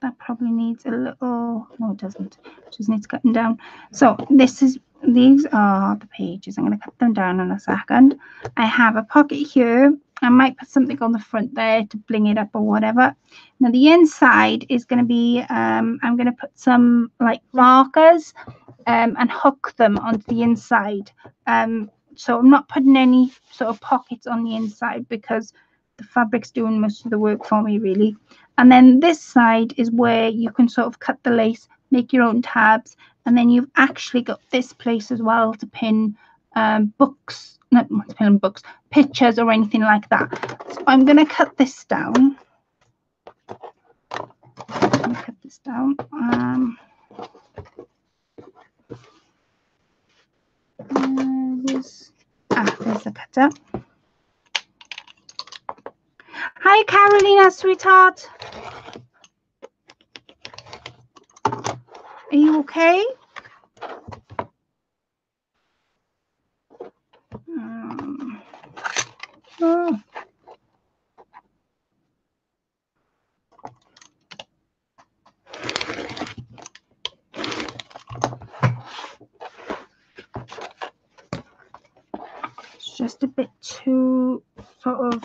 that probably needs a little, no it doesn't, it just needs cutting down. So these are the pages. I'm going to cut them down in a second. I have a pocket here. I might put something on the front there to bling it up or whatever. Now the inside is going to be, I'm going to put some like markers and hook them onto the inside. So I'm not putting any sort of pockets on the inside because the fabric's doing most of the work for me really. And then this side is where you can sort of cut the lace, make your own tabs, and then you've actually got this place as well to pin books, not to pin books, pictures or anything like that. So I'm going to cut this down. There's the cutter. Hi Carolina, sweetheart. Are you okay? Oh. It's just a bit too sort of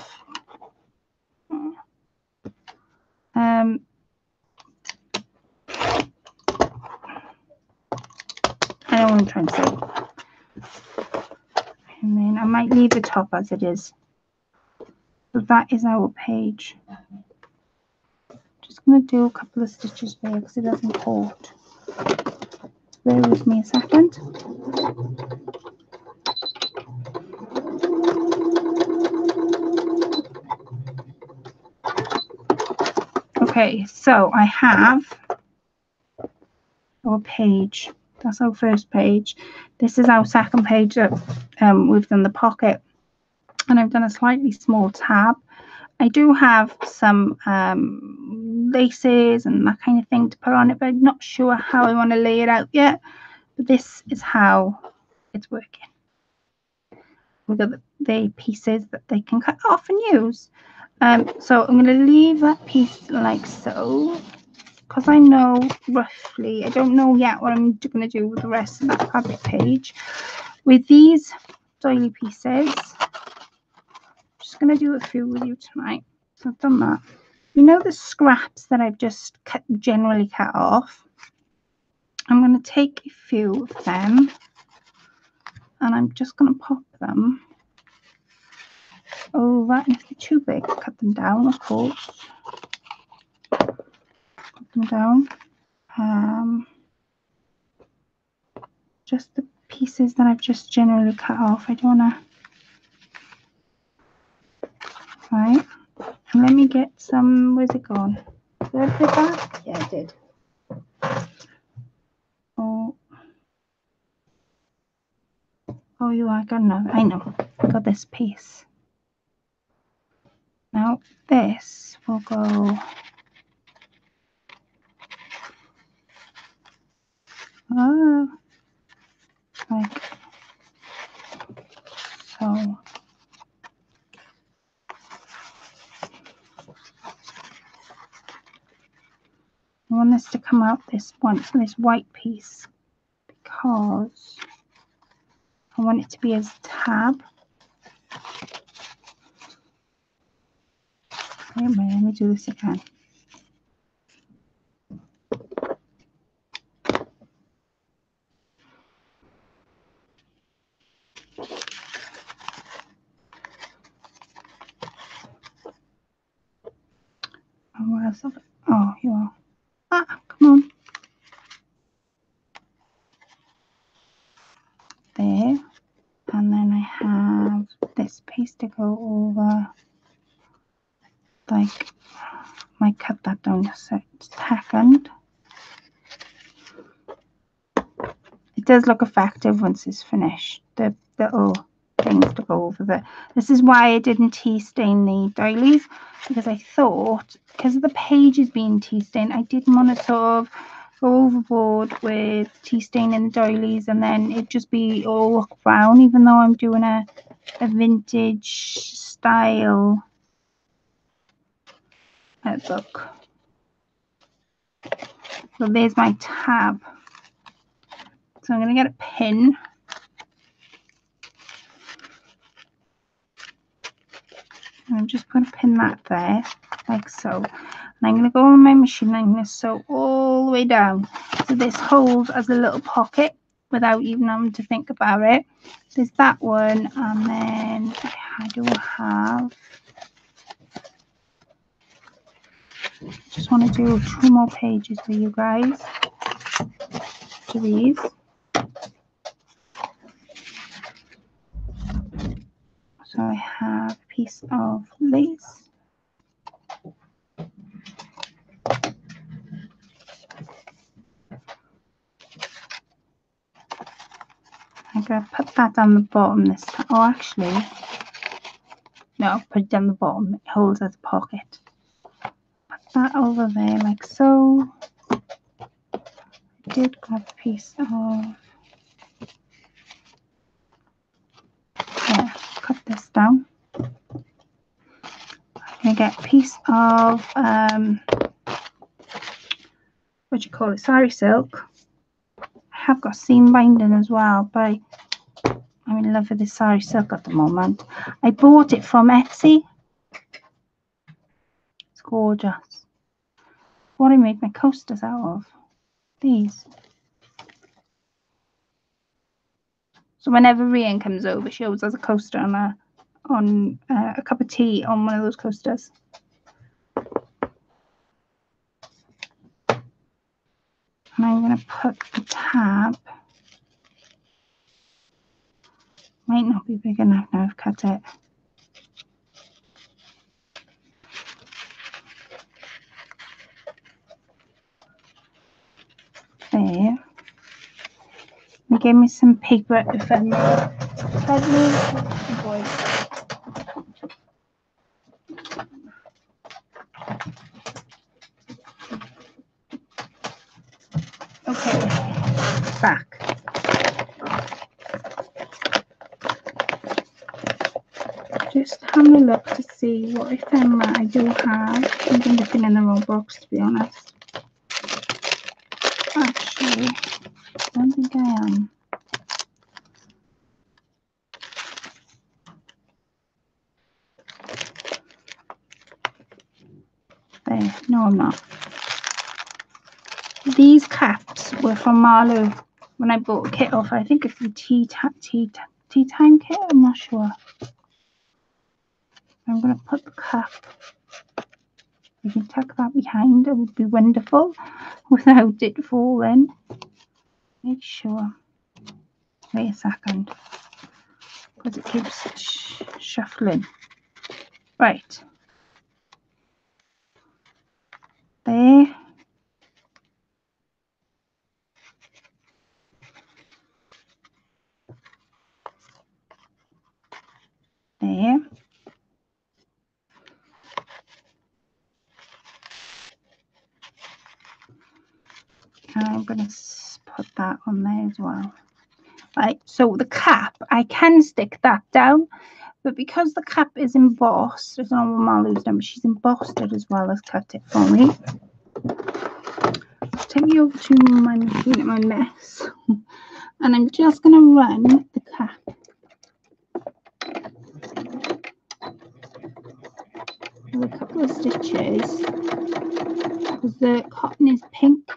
I know what I'm trying to say. And then I might leave the top as it is. So that is our page. Just going to do a couple of stitches there because it doesn't hold. Bear with me a second. Okay, so I have our page. That's our first page. This is our second page that we've done the pocket, and I've done a slightly small tab. I do have some laces and that kind of thing to put on it, but I'm not sure how I want to lay it out yet. But this is how it's working. We've got the pieces that they can cut off and use. So I'm going to leave that piece like so, because I know roughly, I don't know yet what I'm going to do with the rest of that fabric page. With these doily pieces, I'm just going to do a few with you tonight. So I've done that. You know the scraps that I've just generally cut off? I'm going to take a few of them and I'm just going to pop them over, and if they're too big, cut them down, of course. Cut them down. Just the pieces that I've just generally cut off. I don't want to. Right. And let me get some. Where's it gone? Did I put it back? Yeah, I did. Oh, you are gonna. I know. I got this piece. Now this will go. Oh, like so. I want this to come out this white piece because I want it to be as a tab. Wait a minute, let me do this again. Oh, what else? Oh, you are. Ah, come on. There. And then I have this piece to go over. Like, might cut that down just a second. It does look effective once it's finished. The little things to go over there. This is why I didn't tea stain the doilies, because I thought, because of the pages being tea stained, I didn't want to sort of go overboard with tea staining the doilies and then it just be all look brown, even though I'm doing a vintage style book. So there's my tab. So I'm going to get a pin. And I'm just going to pin that there, like so. And I'm going to go on my machine and I'm going to sew all the way down. So this holds as a little pocket without even having to think about it. There's that one, and then I do have, just want to do 2 more pages for you guys. To these. So I have a piece of lace. I'm going to put that down the bottom this time. Oh, actually, no, put it down the bottom. It holds as a pocket. Put that over there like so. I did grab a piece of, yeah, cut this down. I'm going to get a piece of, what do you call it, sari silk. I have got seam binding as well, but I'm in love with this sari silk at the moment. I bought it from Etsy. It's gorgeous. What I made my coasters out of. These. So whenever Rian comes over, she always has a coaster on a cup of tea on one of those coasters. And I'm going to put the tab. Might not be big enough now. I've cut it. There. And give me some paper if I may. Okay, back. Just having a look to see what ephemera I do have. I've been looking in the wrong box, to be honest. Actually, I don't think I am. There, no, I'm not. These caps were from Marlou when I bought a kit off. I think it's the tea time kit. I'm not sure. I'm going to put the cap. You can tuck that behind. It would be wonderful without it falling. Make sure. Wait a second, because it keeps shuffling. Right. There. There. And I'm going to put that on there as well. Right, so the cap, I can stick that down, but because the cap is embossed, it's not what Marlou's done, but she's embossed it as well as cut it for me. Take you over to my machine at my mess, and I'm just going to run the cap with a couple of stitches, because the cotton is pink.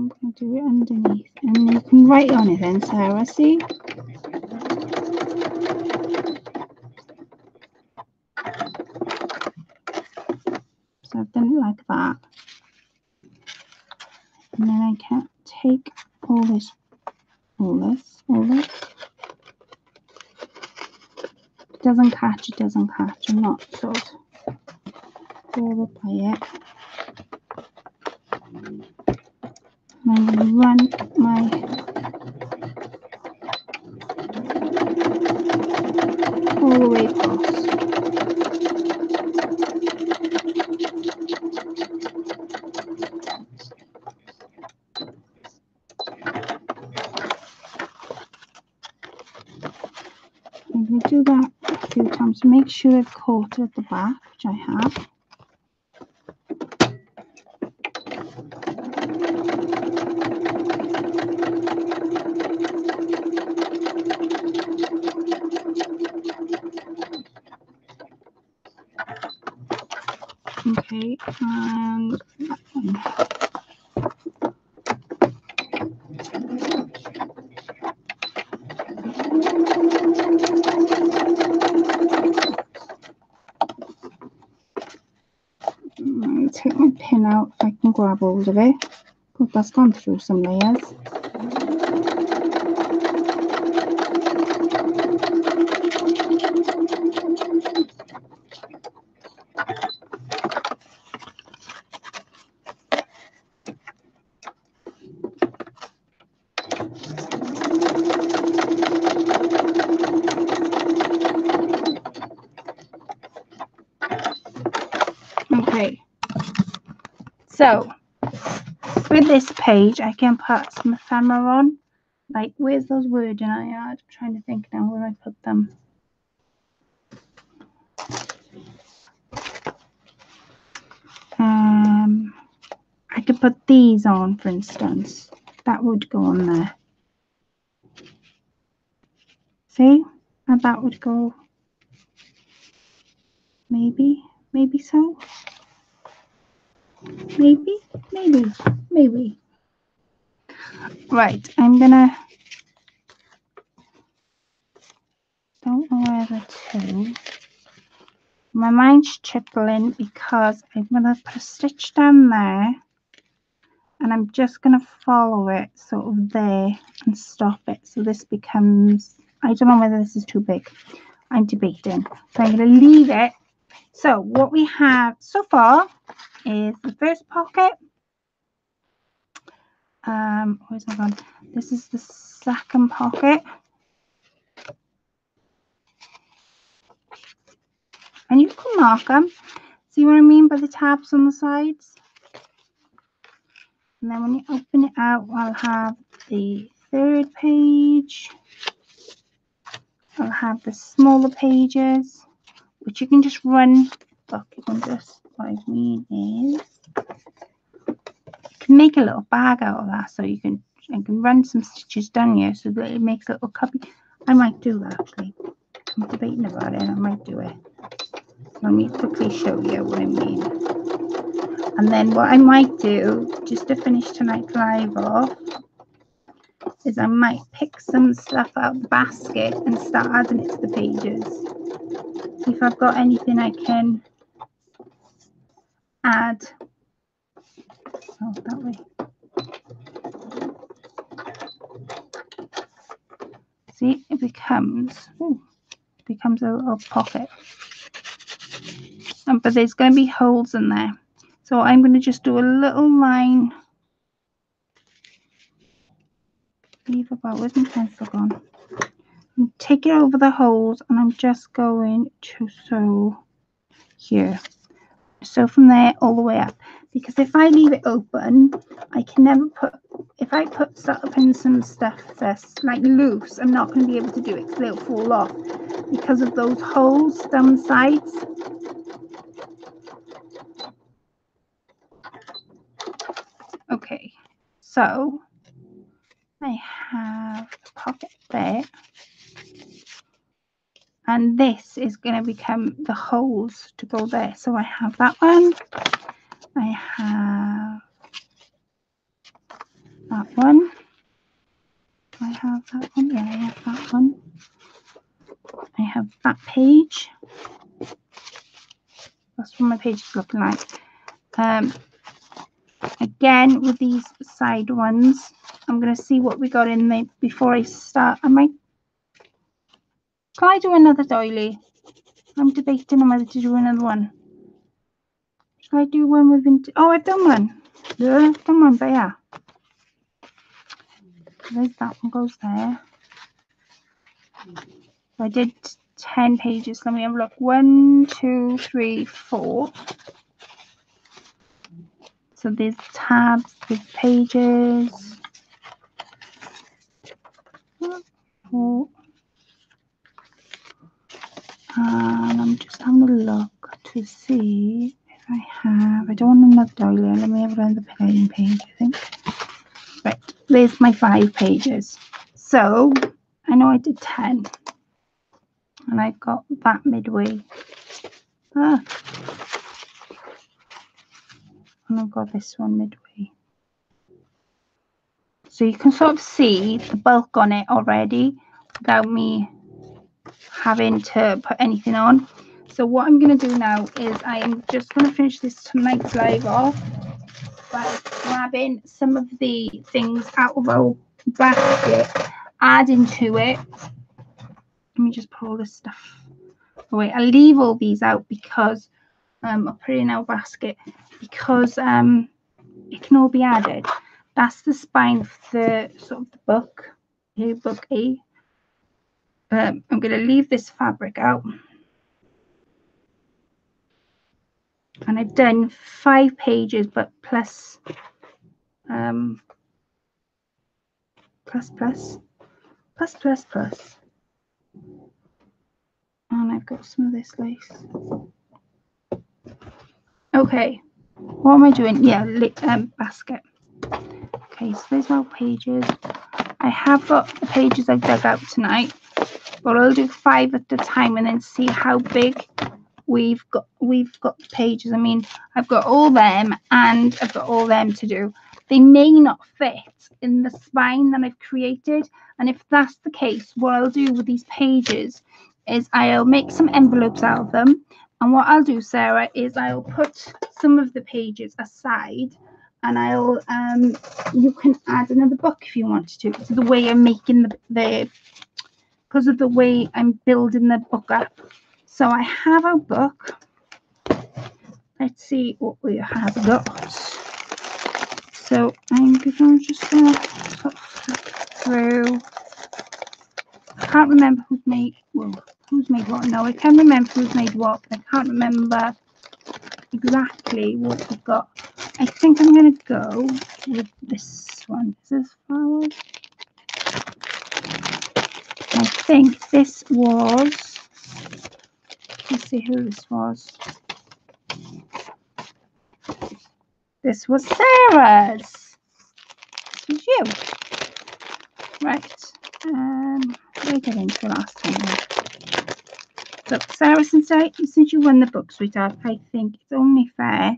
I'm going to do it underneath, and you can write on it then, Sarah, see? So I've done it like that. And then I can take all this. It doesn't catch, I'm not sort of bothered by it. And I'm going to run my all the way across. I'm going to do that a few times to make sure I've caught it at the back, which I have. Okay, and that one. I'll take my pin out if I can grab hold of it. But that's gone through some layers. Okay, so with this page I can put some ephemera on. Like, where's those wording I had? I'm trying to think now where I put them. I could put these on, for instance. That would go on there. See? And that would go. Maybe so. Maybe. Right, I'm gonna. Don't know where the two. My mind's trickling because I'm gonna put a stitch down there, and I'm just gonna follow it sort of there and stop it. So this becomes. I don't know whether this is too big. I'm debating. So I'm gonna leave it. So what we have so far is the first pocket. Where's that gone? This is the second pocket. And you can mark them. See what I mean by the tabs on the sides? And then when you open it out, I'll have the third page. I'll have the smaller pages, which you can just run. Look, you can just, what I mean is, you can make a little bag out of that. So you can run some stitches down here so that it makes a little cubby. I might do that actually. I'm debating about it, and I might do it. Let me quickly show you what I mean. And then what I might do, just to finish tonight's live off, is I might pick some stuff out of the basket and start adding it to the pages. See if I've got anything I can add. Oh, that way. See, it becomes a little pocket. But there's going to be holes in there. So I'm going to just do a little line. Leave about, where's my pencil gone? And take it over the holes, and I'm just going to sew here. So from there all the way up. Because if I leave it open, I can never put, if I start putting some stuff that's like loose, I'm not going to be able to do it because it'll fall off because of those holes down the sides. Okay, so I have a pocket there, and this is going to become the holes to go there. So I have that one, I have page. That's what my page is looking like. Again, with these side ones, I'm going to see what we got in there before I start. Can I do another doily? I'm debating on whether to do another one. Should I do one with vintage? Oh, I've done one. Yeah, I've done one, but yeah. There's that one goes there. So I did 10 pages. Let me have a look. 1, 2, 3, 4. So there's tabs, there's pages. 4. And I'm just having a look to see if I have. I don't want another doily. Let me have another page, I think. Right, there's my 5 pages. So I know I did 10. And I've got that midway. And I've got this one midway. So you can sort of see the bulk on it already without me having to put anything on. So what I'm going to do now is I am just going to finish this tonight's live off by grabbing some of the things out of our basket, adding to it. Let me just put all this stuff away. I'll leave all these out because I'll put it in our basket because it can all be added. That's the spine of the sort of the book, book A. I'm going to leave this fabric out. And I've done 5 pages, but plus. And I've got some of this lace. Okay, what am I doing? Yeah, basket. Okay, so there's my pages. I have got the pages I've dug out tonight, but I'll do 5 at a time and then see how big we've got the pages. I mean, I've got all them and I've got all them to do. They may not fit in the spine that I've created, and if that's the case, what I'll do with these pages is I'll make some envelopes out of them, and what I'll do, Sarah, is I'll put some of the pages aside, and I'll you can add another book if you want to. It's the way I'm making the because of the way I'm building the book up. So I have a book. Let's see what we have got. So I'm just going to flip through. I can't remember who's made what. No, I can remember who's made what, but I can't remember exactly what we've got. I think I'm going to go with this one. Is this flowers? I think this was. Let's see who this was. This was Sarah's. This was you. Right. We'll get into the last one. So, Sarah, since you won the book, sweetheart, I think it's only fair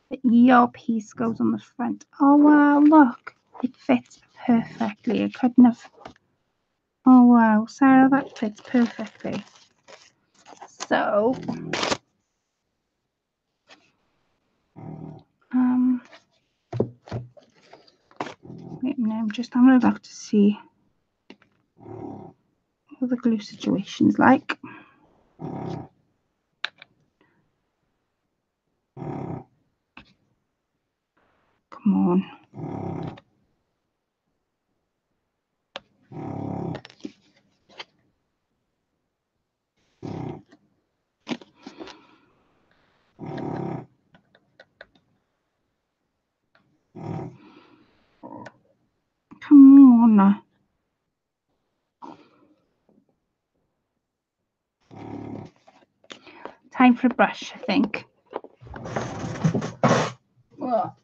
that your piece goes on the front. Oh, wow, look. It fits perfectly. I couldn't have. Oh, wow. Sarah, that fits perfectly. So, I'm just having a look to see what the glue situation's like. Come on. Come on. Time for a brush, I think. Well,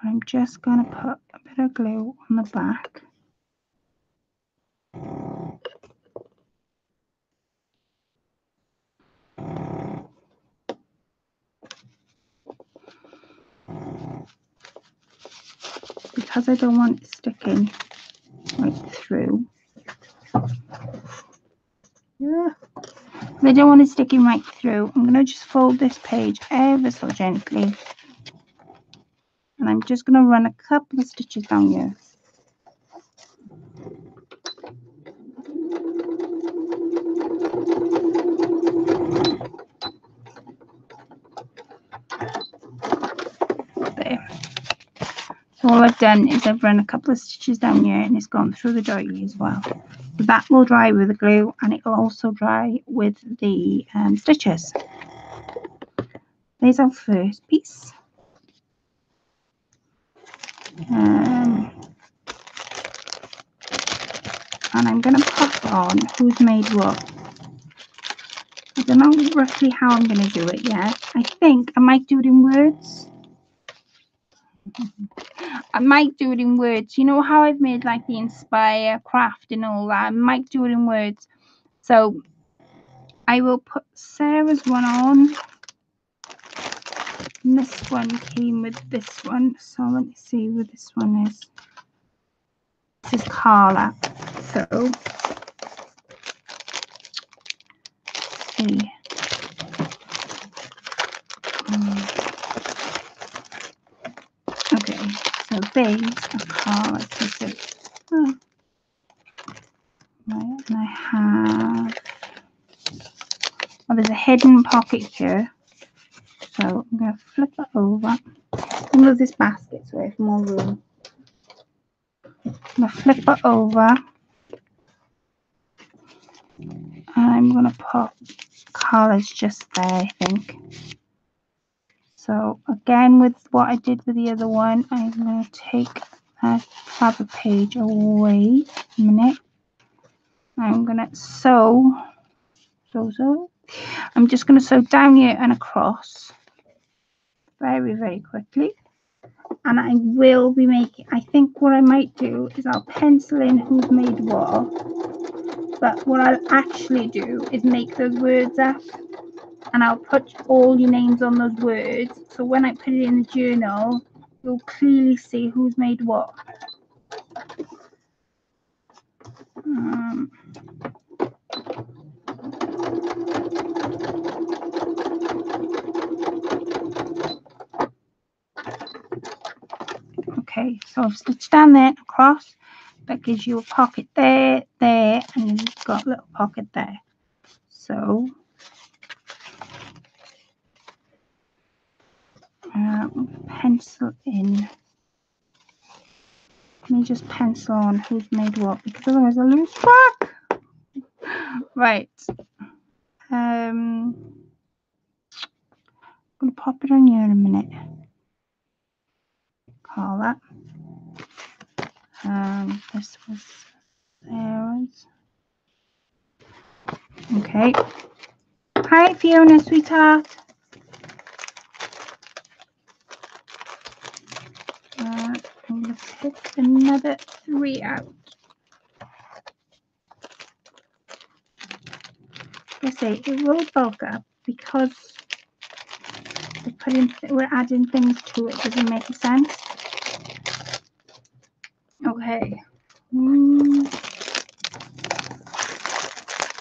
I'm just going to put a bit of glue on the back. because I don't want it sticking right through. Yeah. I don't want it sticking right through. I'm going to just fold this page ever so gently. And I'm just going to run a couple of stitches down here. There. So all I've done is I've run a couple of stitches down here and it's gone through the doily as well. So that will dry with the glue and it will also dry with the stitches. There's our first piece. And I'm going to pop on who's made what. I don't know roughly how I'm going to do it yet. I think I might do it in words. I might do it in words. You know how I've made like the inspire craft and all that? I might do it in words. So I will put Sarah's one on. And this one came with this one. So let me see where this one is. This is Carla. So see. Okay, so these are Carla's pieces. Oh. Right, and I have, there's a hidden pocket here. So I'm going to flip it over. I'll move this basket so I have more room. I'm going to flip it over. And I'm going to put Carla's just there, I think. So again, with what I did with the other one, I'm going to take that fabric page away a minute. I'm going to sew. I'm just going to sew down here and across very, very quickly. And I will be making, I think what I might do is I'll pencil in who's made what. But what I'll actually do is make those words up. And I'll put all your names on those words. So when I put it in the journal, you'll clearly see who's made what. Okay, so I've stitched down there across. That gives you a pocket there, there, and you've got a little pocket there. So pencil in. Let me just pencil on who's made what, because otherwise I'll lose track. Right. I'm going to pop it on here in a minute. Call that. This was Sarah's. Okay. Hi, Fiona, sweetheart. I'm going to pick another 3 out. I say it will bulk up because we're adding things to it. Does it make sense? Okay.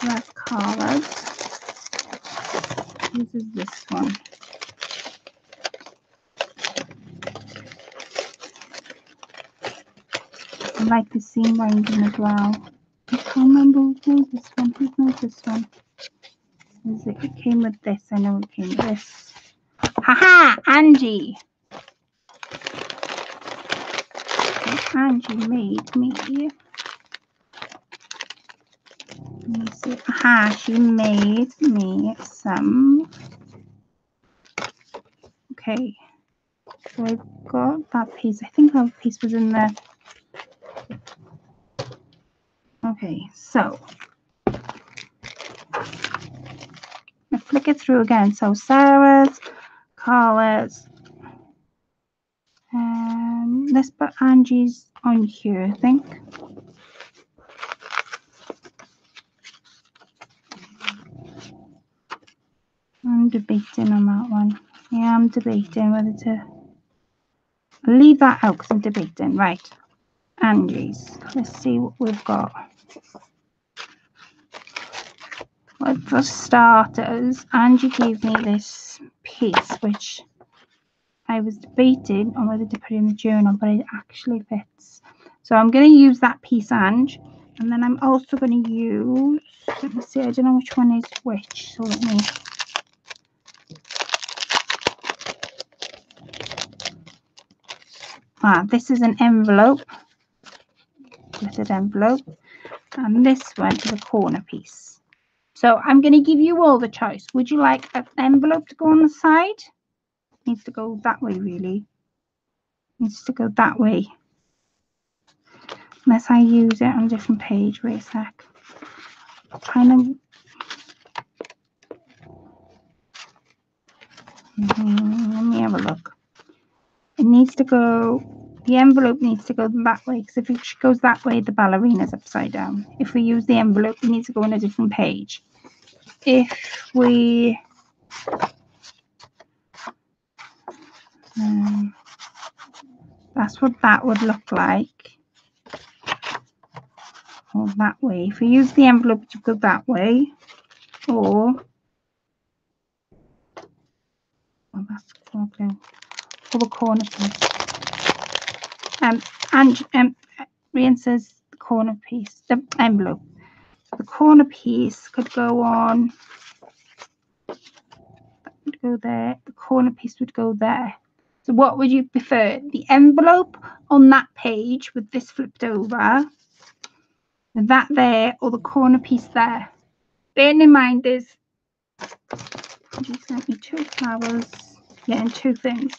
That's Carla's. This is this one. I like the seam binding as well. I can't remember who made this one. Who made this one? It came with this. I know it came with this. Haha! Angie! Angie made me. Let me see. Aha! She made me some. Okay. So I've got that piece. I think that piece was in there. Okay, so I flick it through again. So Sarah's, Carla's, and let's put Angie's on here, I think. I'm debating on that one. Yeah, I'm debating whether to I'll leave that out because I'm debating. Right, Angie's. Let's see what we've got. Well, for starters, Angie gave me this piece, which I was debating on whether to put in the journal, but it actually fits. So I'm going to use that piece, Ange, and then I'm also going to use, let me see, I don't know which one is which, so let me, this is an envelope, glittered envelope, and this one is a corner piece. So I'm going to give you all the choice. Would you like an envelope to go on the side? It needs to go that way, really. It needs to go that way. Unless I use it on a different page. Wait a sec. I'm trying to... let me have a look. It needs to go... The envelope needs to go that way, because if it goes that way, the ballerina's upside down. If we use the envelope, it needs to go on a different page. If we... that's what that would look like. Or that way. If we use the envelope to go that way, or... oh, that's okay. Or the corner piece. And Rian says the corner piece, the envelope. The corner piece could go on. That would go there. The corner piece would go there. So what would you prefer? The envelope on that page with this flipped over, that there, or the corner piece there? Bearing in mind there's, you sent me 2 flowers, yeah, and 2 things.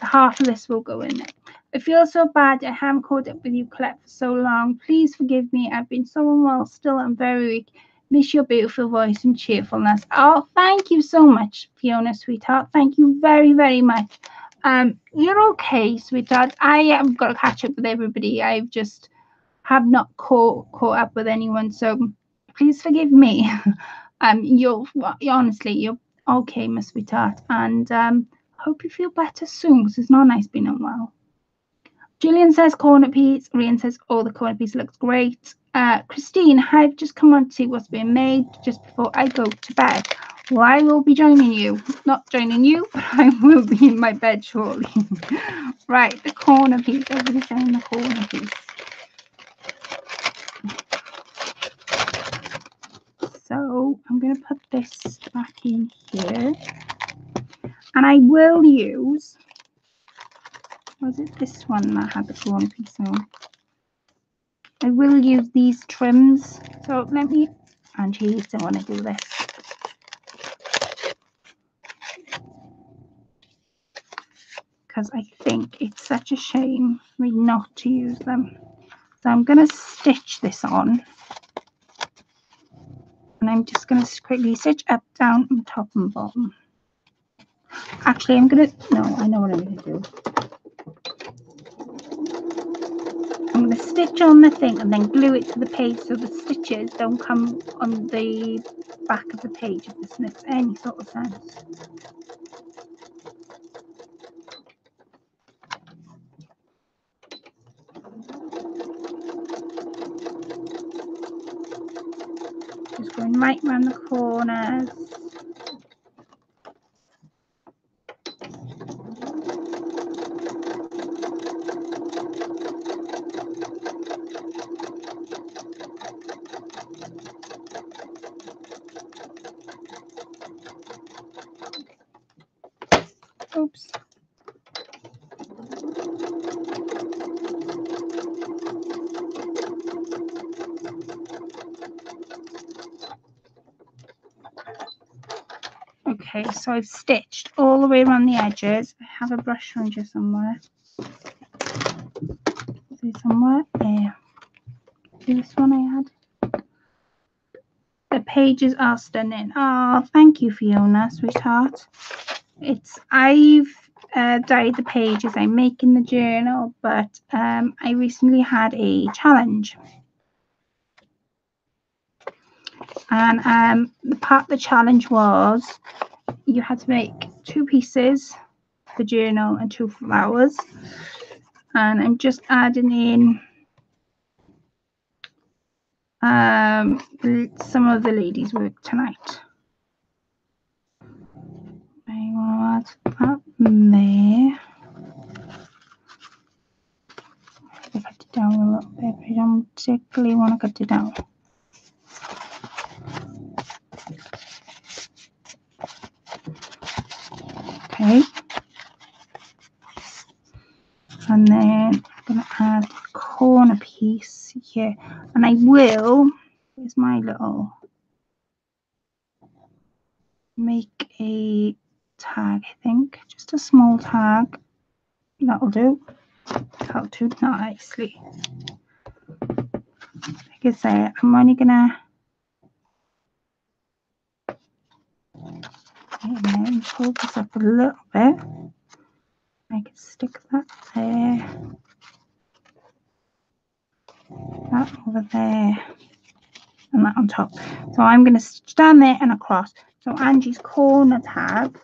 Half of this will go in there. I feel so bad I haven't caught up with you, Colette, for so long. Please forgive me. I've been so unwell still. I'm very weak. Miss your beautiful voice and cheerfulness. Oh, thank you so much, Fiona, sweetheart. Thank you very, very much. You're okay, sweetheart. I have got to catch up with everybody. I've just have not caught up with anyone. So please forgive me. You're honestly, you're okay, my sweetheart. And hope you feel better soon, because it's not nice being unwell. Julian says corner piece. Rian says, oh, the corner piece looks great. Christine, I've just come on to see what's being made just before I go to bed. Well, I will be joining you. Not joining you, but I will be in my bed shortly. Right, the corner piece. Everybody's saying the corner piece. So I'm going to put this back in here. And I will use... was it this one that had the corner piece on? I will use these trims. So let me... Angie, you don't want to do this. Because I think it's such a shame not to use them. So I'm going to stitch this on. And I'm just going to quickly stitch up, down, and top and bottom. Actually, I'm going to... no, I know what I'm going to do. I'm going to stitch on the thing and then glue it to the page so the stitches don't come on the back of the page, if this makes any sort of sense. Just going right around the corners. Oops. Okay, so I've stitched all the way around the edges. I have a brush around here somewhere. Is there somewhere? There. This one I had. The pages are stunning. Oh, thank you, Fiona, sweetheart. I've dyed the pages. I'm making the journal, but I recently had a challenge. And the challenge was you had to make 2 pieces the journal and 2 flowers. And I'm just adding in some of the ladies' work tonight. I want to add that there. I cut it down a little bit, but I don't particularly want to cut it down. Okay. And then I'm going to add a corner piece here. And I will, here's my little, make a tag, I think. Just a small tag. That'll do. That'll do nicely. Like I say, I'm only going to pull this up a little bit. I can stick that there, that over there, and that on top. So I'm going to stitch down there and across. So Angie's corner tag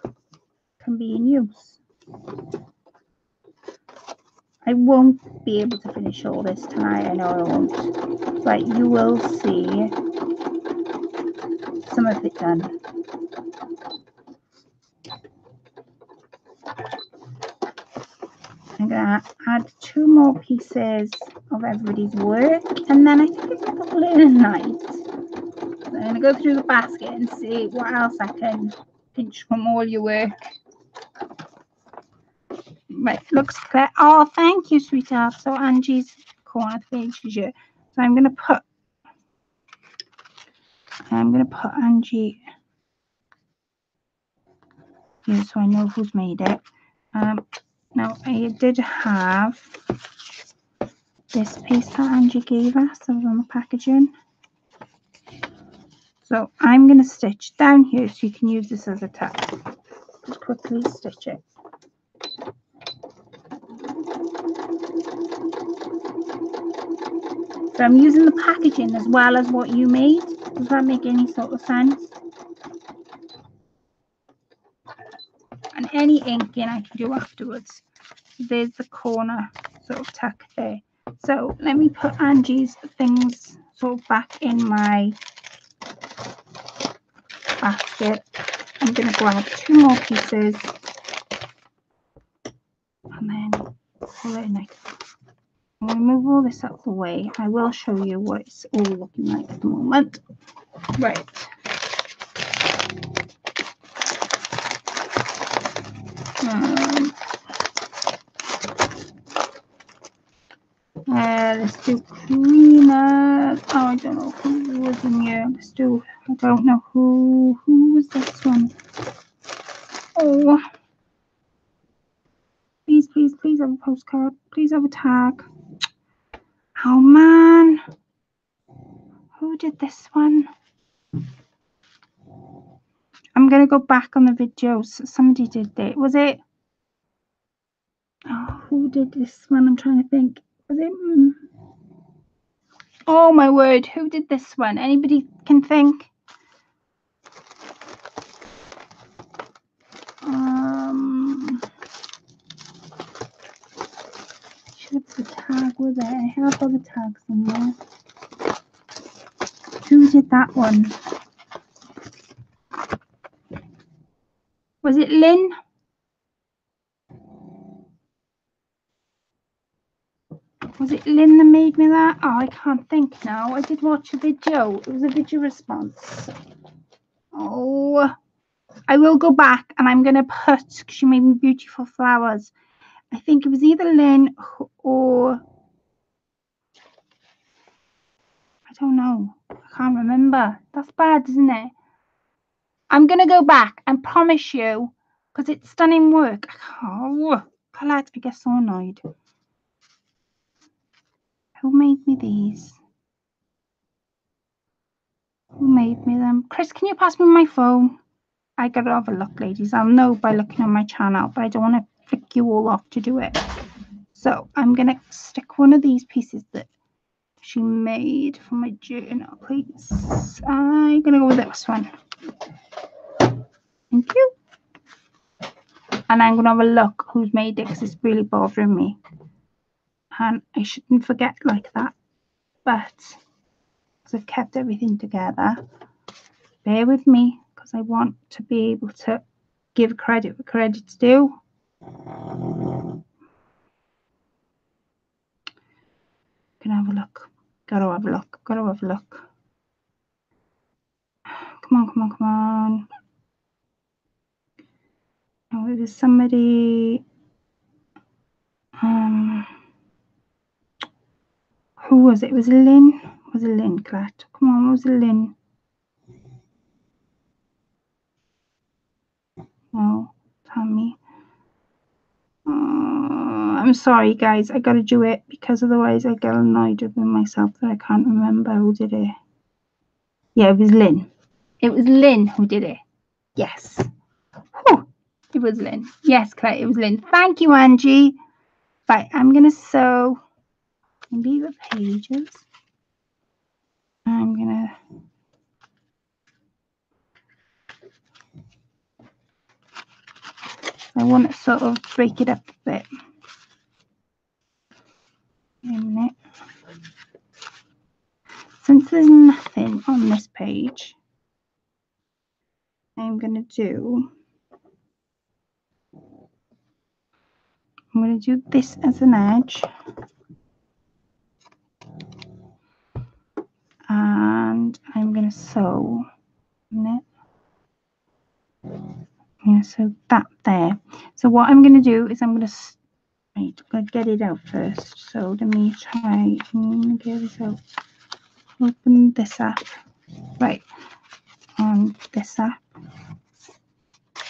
can be in use. I won't be able to finish all this tonight, I know I won't, but you will see some of it done. I'm going to add 2 more pieces of everybody's work, and then I think it's a couple in a night. So I'm going to go through the basket and see what else I can pinch from all your work. Right, looks clear. Oh, thank you, sweetheart. So Angie's corner page is here. So I'm going to put Angie here so I know who's made it. Now I did have this piece that Angie gave us that was on the packaging. So I'm going to stitch down here so you can use this as a tag. Just quickly stitch it. So I'm using the packaging as well as what you made. Does that make any sort of sense? And any inking I can do afterwards. There's the corner sort of tuck there. So let me put Angie's things sort of back in my basket. I'm going to grab 2 more pieces and then pull it in. I'm going to move all this out of the way. I will show you what it's all looking like at the moment. Right. Let's do cleaner. Oh, I don't know who was in here. Let's do, I don't know who was this one. Oh, please have a postcard. Please have a tag. Oh man, who did this one? I'm gonna go back on the videos. Somebody did it. Was it? Oh, who did this one? I'm trying to think. Was it? Oh my word, who did this one? Anybody can think? Should have the tag with it. I have all the tags somewhere. Who did that one? Was it Lynn? Was it Lynn that made me that? Oh, I can't think now. I did watch a video. It was a video response. Oh, I will go back and I'm going to put, because she made me beautiful flowers. I think it was either Lynn or, I don't know. I can't remember. That's bad, isn't it? I'm going to go back and promise you, because it's stunning work. Oh, Colette, I get so annoyed. Who made me these? Who made me them? Chris, can you pass me my phone? I gotta have a look, ladies. I'll know by looking on my channel, but I don't want to flick you all off to do it. So I'm gonna stick one of these pieces that she made for my journal, please. I'm gonna go with this one. Thank you. and I'm going to have a look who's made it because it's really bothering me. And I shouldn't forget like that. But because I've kept everything together, bear with me because I want to be able to give credit where credit's due. Can I have a look? Gotta have a look. Gotta have a look. Come on, come on, come on. Oh, it was somebody. Who was it? Was it Lynn? Was it Lynn, Colette? Come on, was it Lynn? No, Tammy. I'm sorry, guys. I gotta do it because otherwise I get annoyed with myself that I can't remember who did it. Yeah, it was Lynn. It was Lynn who did it. Yes. Whew. It was Lynn. Yes, Claire, it was Lynn. Thank you, Angie. Right, I'm going to sew maybe the pages. I'm going to... I want to sort of break it up a bit. Wait a minute. Since there's nothing on this page, I'm going to do... I'm going to do this as an edge. And I'm going to sew it. I'm going to sew that there. So what I'm going to do is I'm going to get it out first. So let me try and get this out. Open this up. Right. On this up.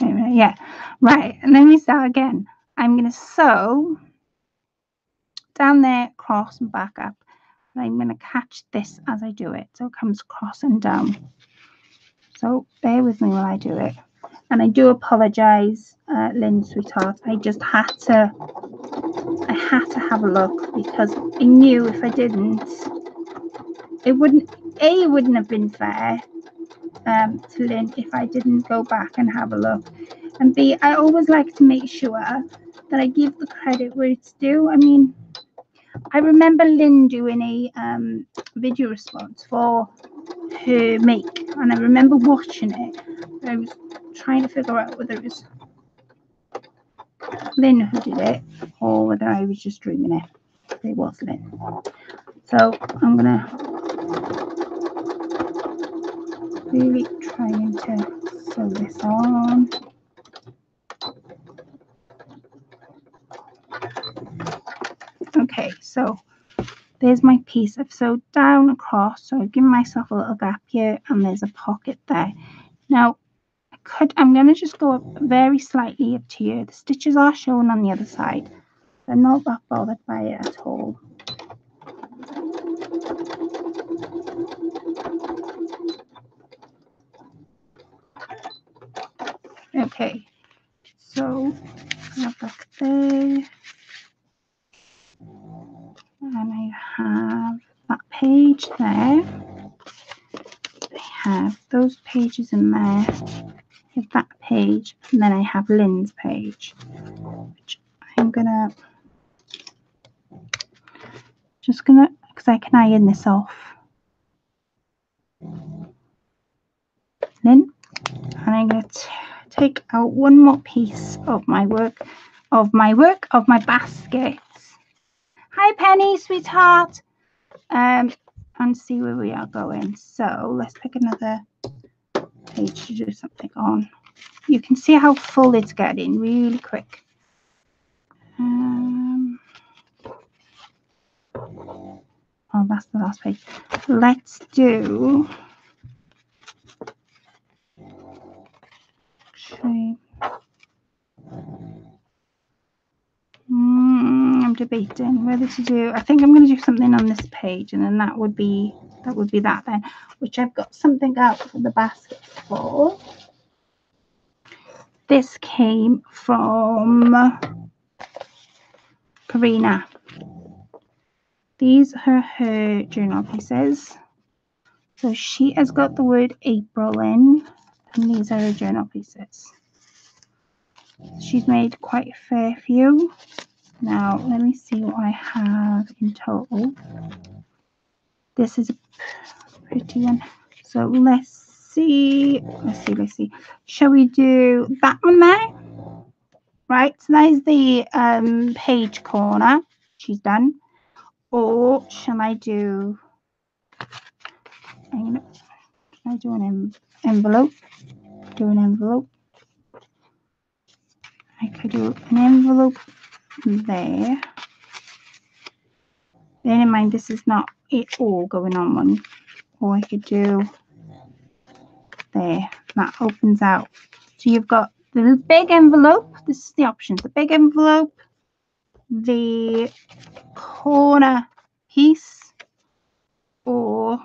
Wait a minute. Yeah. Right. And let me start again. I'm going to sew down there, cross and back up. And I'm going to catch this as I do it. So it comes across and down. So bear with me while I do it. And I do apologize, Lynn, sweetheart. I just had to have a look because I knew if I didn't, it wouldn't have been fair to Lynn if I didn't go back and have a look. And B, I always like to make sure that I give the credit where it's due. I mean, I remember Lynn doing a video response for her make, and I remember watching it. I was trying to figure out whether it was Lynn who did it or whether I was just dreaming it. It was Lynn. So I'm gonna really trying to sew this on. Okay, so there's my piece. I've sewed down across, so I've given myself a little gap here, and there's a pocket there. Now I'm going to just go up very slightly up to here. The stitches are shown on the other side. I'm not that bothered by it at all. Okay, so back there, and I have that page there. I have those pages in there. I have that page, and then I have Lynn's page, which I'm gonna because I can iron this off, Lynn, and I'm gonna take out one more piece of my basket. Hi Penny, sweetheart. And see where we are going. So let's pick another page to do something on. You can see how full it's getting really quick. Oh, that's the last page. Let's do I'm debating whether to do. I think I'm going to do something on this page, and then that would be that then, which I've got something out for the basket for. This came from Karina. These are her journal pieces. So she has got the word April in, and these are her journal pieces. She's made quite a fair few. Now, let me see what I have in total. This is a pretty one. So let's see. Shall we do that one there? Right, so that is the page corner. She's done. Or shall I do? Should I do an envelope? Do an envelope. I could do an envelope there. Bear in mind, this is not it all going on one. Or I could do there. That opens out. So you've got the big envelope. This is the options. The big envelope, the corner piece, or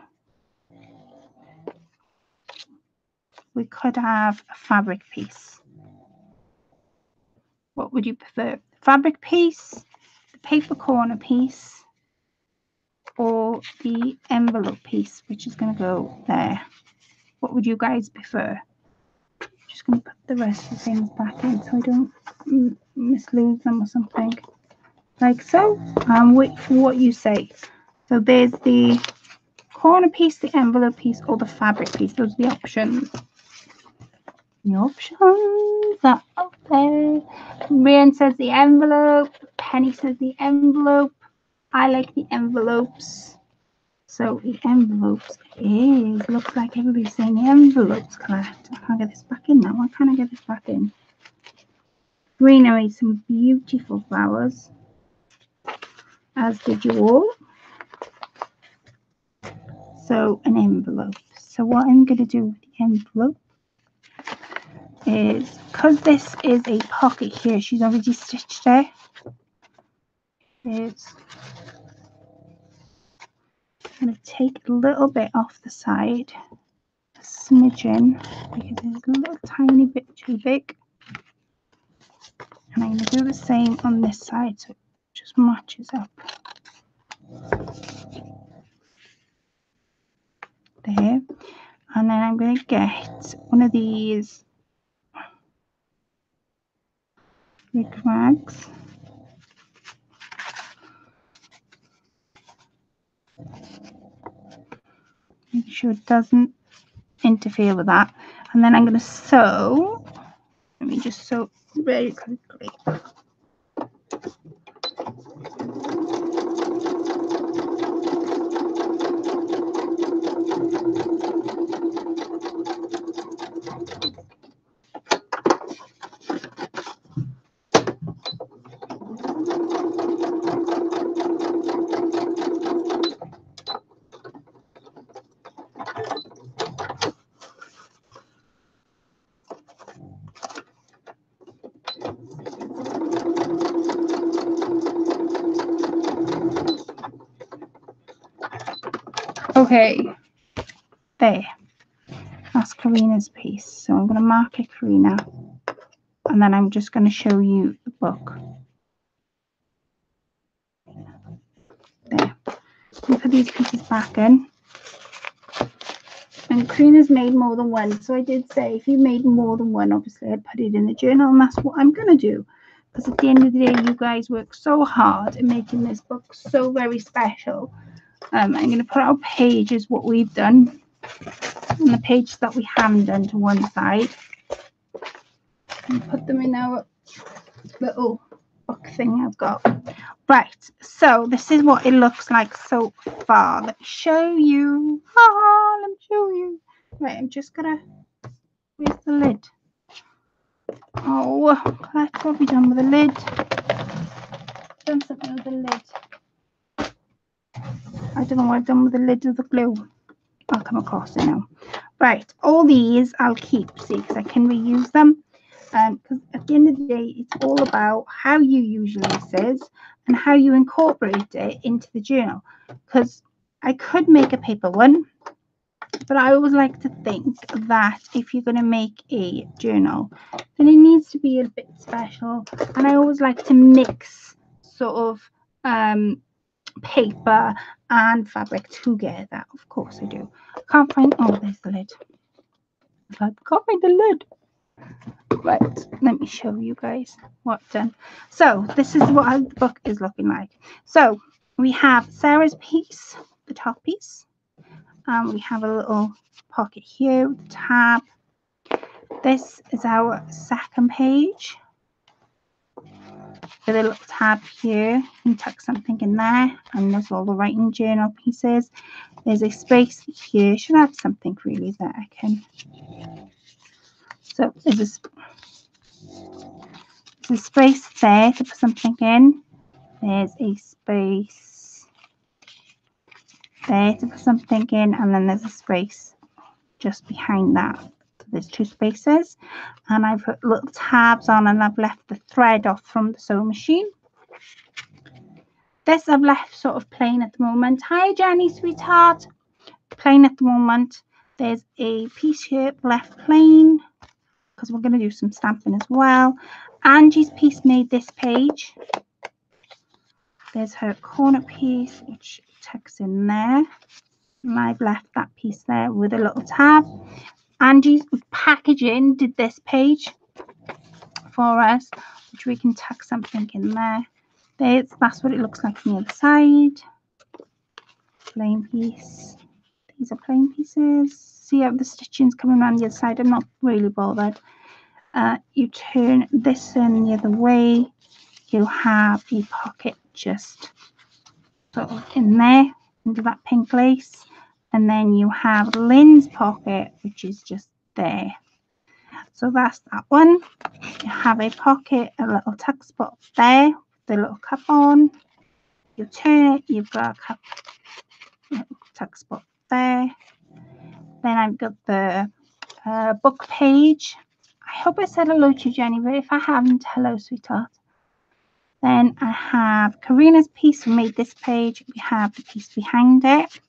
we could have a fabric piece. What would you prefer? Fabric piece, the paper corner piece, or the envelope piece, which is going to go there? What would you guys prefer? I'm just going to put the rest of the things back in so I don't mislose them or something. Like so. Wait for what you say. So there's the corner piece, the envelope piece, or the fabric piece. Those are the options. The options are out there. Rian says the envelope. Penny says the envelope. I like the envelopes. So the envelopes is, looks like everybody's saying the envelopes, correct. I can't get this back in now. Why can't I get this back in? Rena made some beautiful flowers, as did you all. So an envelope. So what I'm going to do with the envelope is, because this is a pocket here, she's already stitched there, is I'm going to take a little bit off the side, a smidgen, because it's a little tiny bit too big. And I'm going to do the same on this side so it just matches up. There. And then I'm going to get one of these rags. Make sure it doesn't interfere with that. And then I'm going to sew. Let me just sew very quickly. Okay, there, that's Karina's piece. So I'm going to mark it, Karina, and then I'm just going to show you the book. There, we put these pieces back in. And Karina's made more than one. So I did say if you made more than one, obviously I'd put it in the journal, and that's what I'm going to do. Because at the end of the day, you guys work so hard in making this book so very special. I'm going to put our pages, what we've done, and the pages that we haven't done to one side. And put them in our little book thing I've got. Right, so this is what it looks like so far. Let me show you. Let me show you. Right, I'm just going to, where's the lid? Oh, Colette, what have we done with the lid? Done something with the lid. I don't know what I've done with the lid of the glue. I'll come across it now. Right, all these I'll keep, see, because I can reuse them. Because at the end of the day, it's all about how you use your laces and how you incorporate it into the journal. Because I could make a paper one, but I always like to think that if you're going to make a journal, then it needs to be a bit special. And I always like to mix sort of paper and fabric together. Of course I do. I can't find, oh, there's the lid. I can't find the lid. Right, let me show you guys what I've done. So this is what the book is looking like. So we have Sarah's piece, the top piece. We have a little pocket here with a tab. This is our second page with a little tab here. You can tuck something in there, and there's all the writing journal pieces. There's a space here. Should have something really that I can. So there's a space there to put something in. There's a space there to put something in, and then there's a space just behind that. So there's two spaces, and I've put little tabs on, and I've left the thread off from the sewing machine. This I've left sort of plain at the moment. Hi Jenny, sweetheart. Plain at the moment. There's a piece here left plain because we're going to do some stamping as well. Angie's piece made this page. There's her corner piece, which tucks in there. And I've left that piece there with a little tab. Angie's packaging did this page for us, which we can tuck something in there. That's what it looks like from the other side. Plain piece. These are plain pieces. See how the stitching's coming around the other side? I'm not really bothered. You turn this in the other way. You have a pocket just sort of in there under that pink lace, and then you have Lynn's pocket, which is just there. So that's that one. You have a pocket, a little tuck spot there with the little cup on. You turn it, you've got a cup, little tuck spot there. Then I've got the book page. I hope I said hello to Jenny, but if I haven't, hello, sweetheart. Then I have Karina's piece who made this page. We have the piece behind it.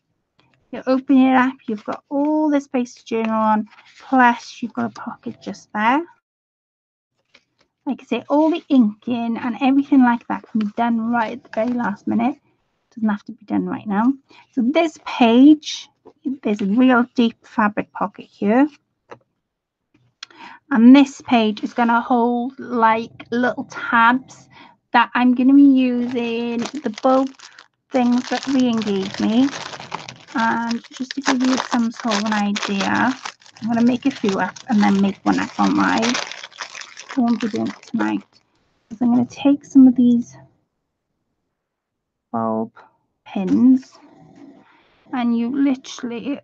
You open it up, you've got all the space to journal on, plus you've got a pocket just there. Like I say, all the inking and everything like that can be done right at the very last minute. It doesn't have to be done right now. So this page, there's a real deep fabric pocket here. And this page is going to hold like little tabs that I'm going to be using the bulb things that Rian gave me. And just to give you some sort of an idea, I'm going to make a few up and then make one up on my. I won't be doing it tonight. So I'm going to take some of these bulb pins and you literally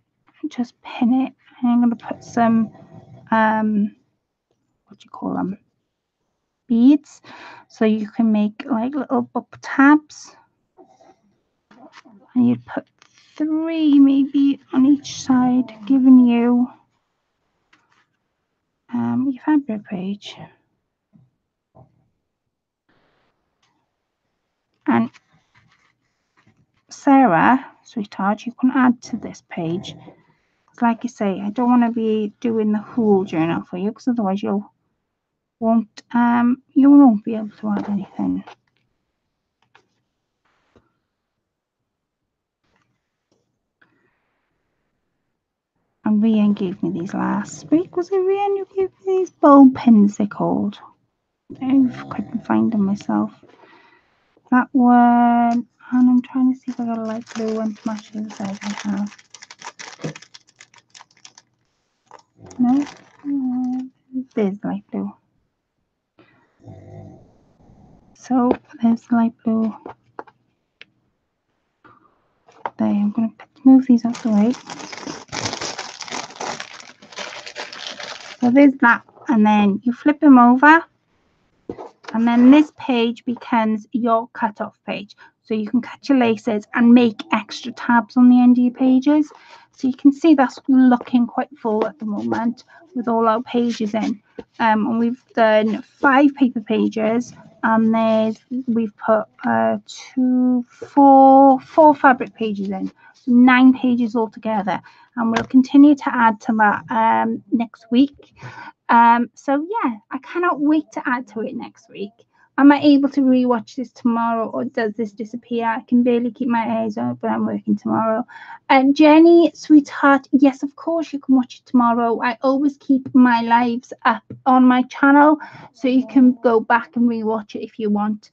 just pin it. And I'm going to put some, what do you call them? Beads. So you can make like little book tabs. And you'd put 3 maybe on each side, giving you your fabric page. And Sarah, sweetheart, you can add to this page. Like I say, I don't want to be doing the whole journal for you because otherwise you won't be able to add anything. And Rian gave me these last week. Was it Rian who gave me these bulb pins, they're called? I couldn't find them myself. That one, and I'm trying to see if I got a light blue one to match the other side I have. No, there's light blue. So there's the light blue. There, I'm going to move these out the way. So there's that, and then you flip them over, and then this page becomes your cut-off page. So you can cut your laces and make extra tabs on the end of your pages. So you can see that's looking quite full at the moment with all our pages in. And we've done 5 paper pages, and we've put 4 fabric pages in. So 9 pages altogether. And we'll continue to add to that next week. So yeah, I cannot wait to add to it next week. Am I able to rewatch this tomorrow, or does this disappear? I can barely keep my eyes open, but I'm working tomorrow. And Jenny, sweetheart, yes, of course you can watch it tomorrow. I always keep my lives up on my channel, so you can go back and rewatch it if you want.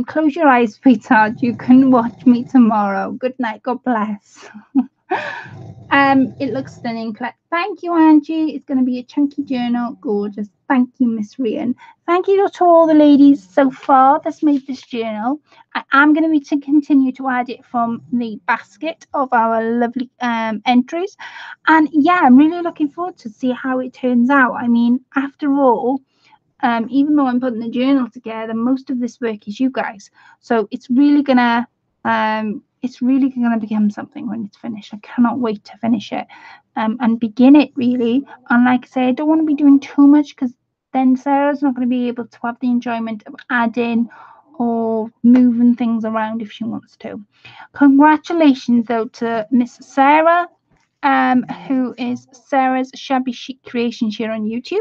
Close your eyes, sweetheart. You can watch me tomorrow. Good night. God bless. It looks stunning. Thank you, Angie. It's going to be a chunky journal. Gorgeous. Thank you, Miss Rian. Thank you to all the ladies so far that's made this journal. I am going to be to continue to add it from the basket of our lovely entries. And yeah, I'm really looking forward to see how it turns out. I mean, after all, even though I'm putting the journal together, most of this work is you guys. So it's really gonna become something when it's finished. I cannot wait to finish it and begin it really. And like I say, I don't want to be doing too much because then Sarah's not going to be able to have the enjoyment of adding or moving things around if she wants to. Congratulations though to Miss Sarah, who is Sarah's Shabby Chic Creations here on YouTube.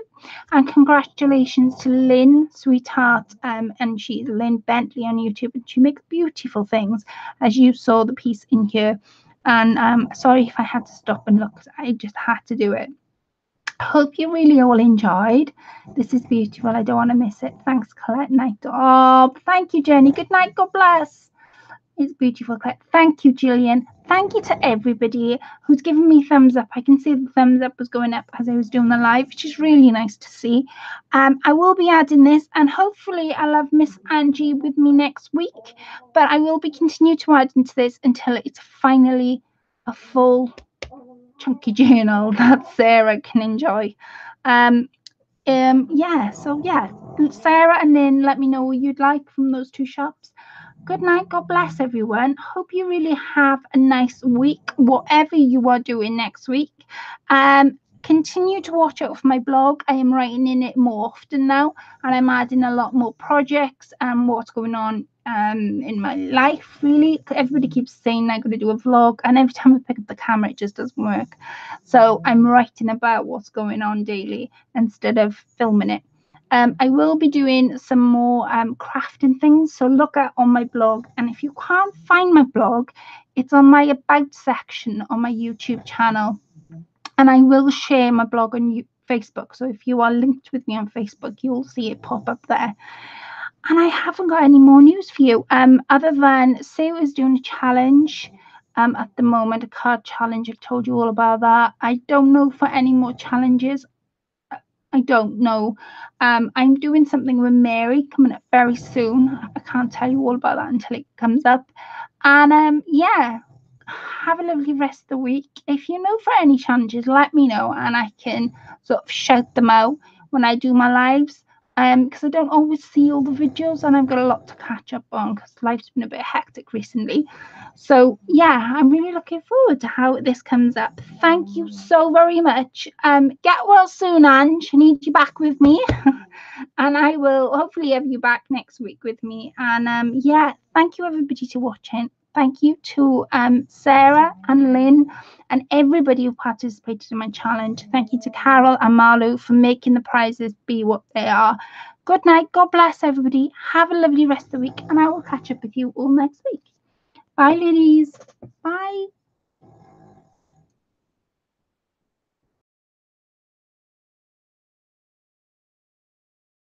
And congratulations to Lynn, sweetheart, and she's Lynn Bentley on YouTube, and she makes beautiful things, as you saw the piece in here. And sorry if I had to stop and look, I just had to do it. I hope you really all enjoyed. This is beautiful. I don't want to miss it. Thanks, Colette. Night. Oh, thank you, Jenny. Good night. God bless. It's beautiful. Thank you, Gillian. Thank you to everybody who's given me thumbs up. I can see the thumbs up was going up as I was doing the live, which is really nice to see. I will be adding this, and hopefully I'll have Miss Angie with me next week. But I will be continue to add into this until it's finally a full chunky journal that Sarah can enjoy. Yeah, so yeah, Sarah and Lynn, let me know what you'd like from those two shops. Good night. God bless everyone. Hope you really have a nice week, whatever you are doing next week. Continue to watch out for my blog. I am writing in it more often now, and I'm adding a lot more projects and what's going on in my life, really. Everybody keeps saying I'm going to do a vlog, and every time I pick up the camera, it just doesn't work. So I'm writing about what's going on daily instead of filming it. I will be doing some more crafting things, so look at on my blog. And if you can't find my blog, it's on my about section on my YouTube channel, and I will share my blog on Facebook. So if you are linked with me on Facebook, you'll see it pop up there. And I haven't got any more news for you other than Sarah is doing a challenge at the moment, a card challenge. I told you all about that. I don't know for any more challenges. I don't know. I'm doing something with Mary coming up very soon. I can't tell you all about that until it comes up. And yeah, have a lovely rest of the week. If you know for any challenges, let me know, and I can sort of shout them out when I do my lives. Because I don't always see all the videos, and I've got a lot to catch up on because life's been a bit hectic recently. So yeah, I'm really looking forward to how this comes up. Thank you so very much. Get well soon, Ange. I need you back with me. And I will hopefully have you back next week with me. And yeah, thank you everybody to watching. Thank you to Sarah and Lynn and everybody who participated in my challenge. Thank you to Carol and Marlou for making the prizes be what they are. Good night. God bless everybody. Have a lovely rest of the week, and I will catch up with you all next week. Bye, ladies. Bye.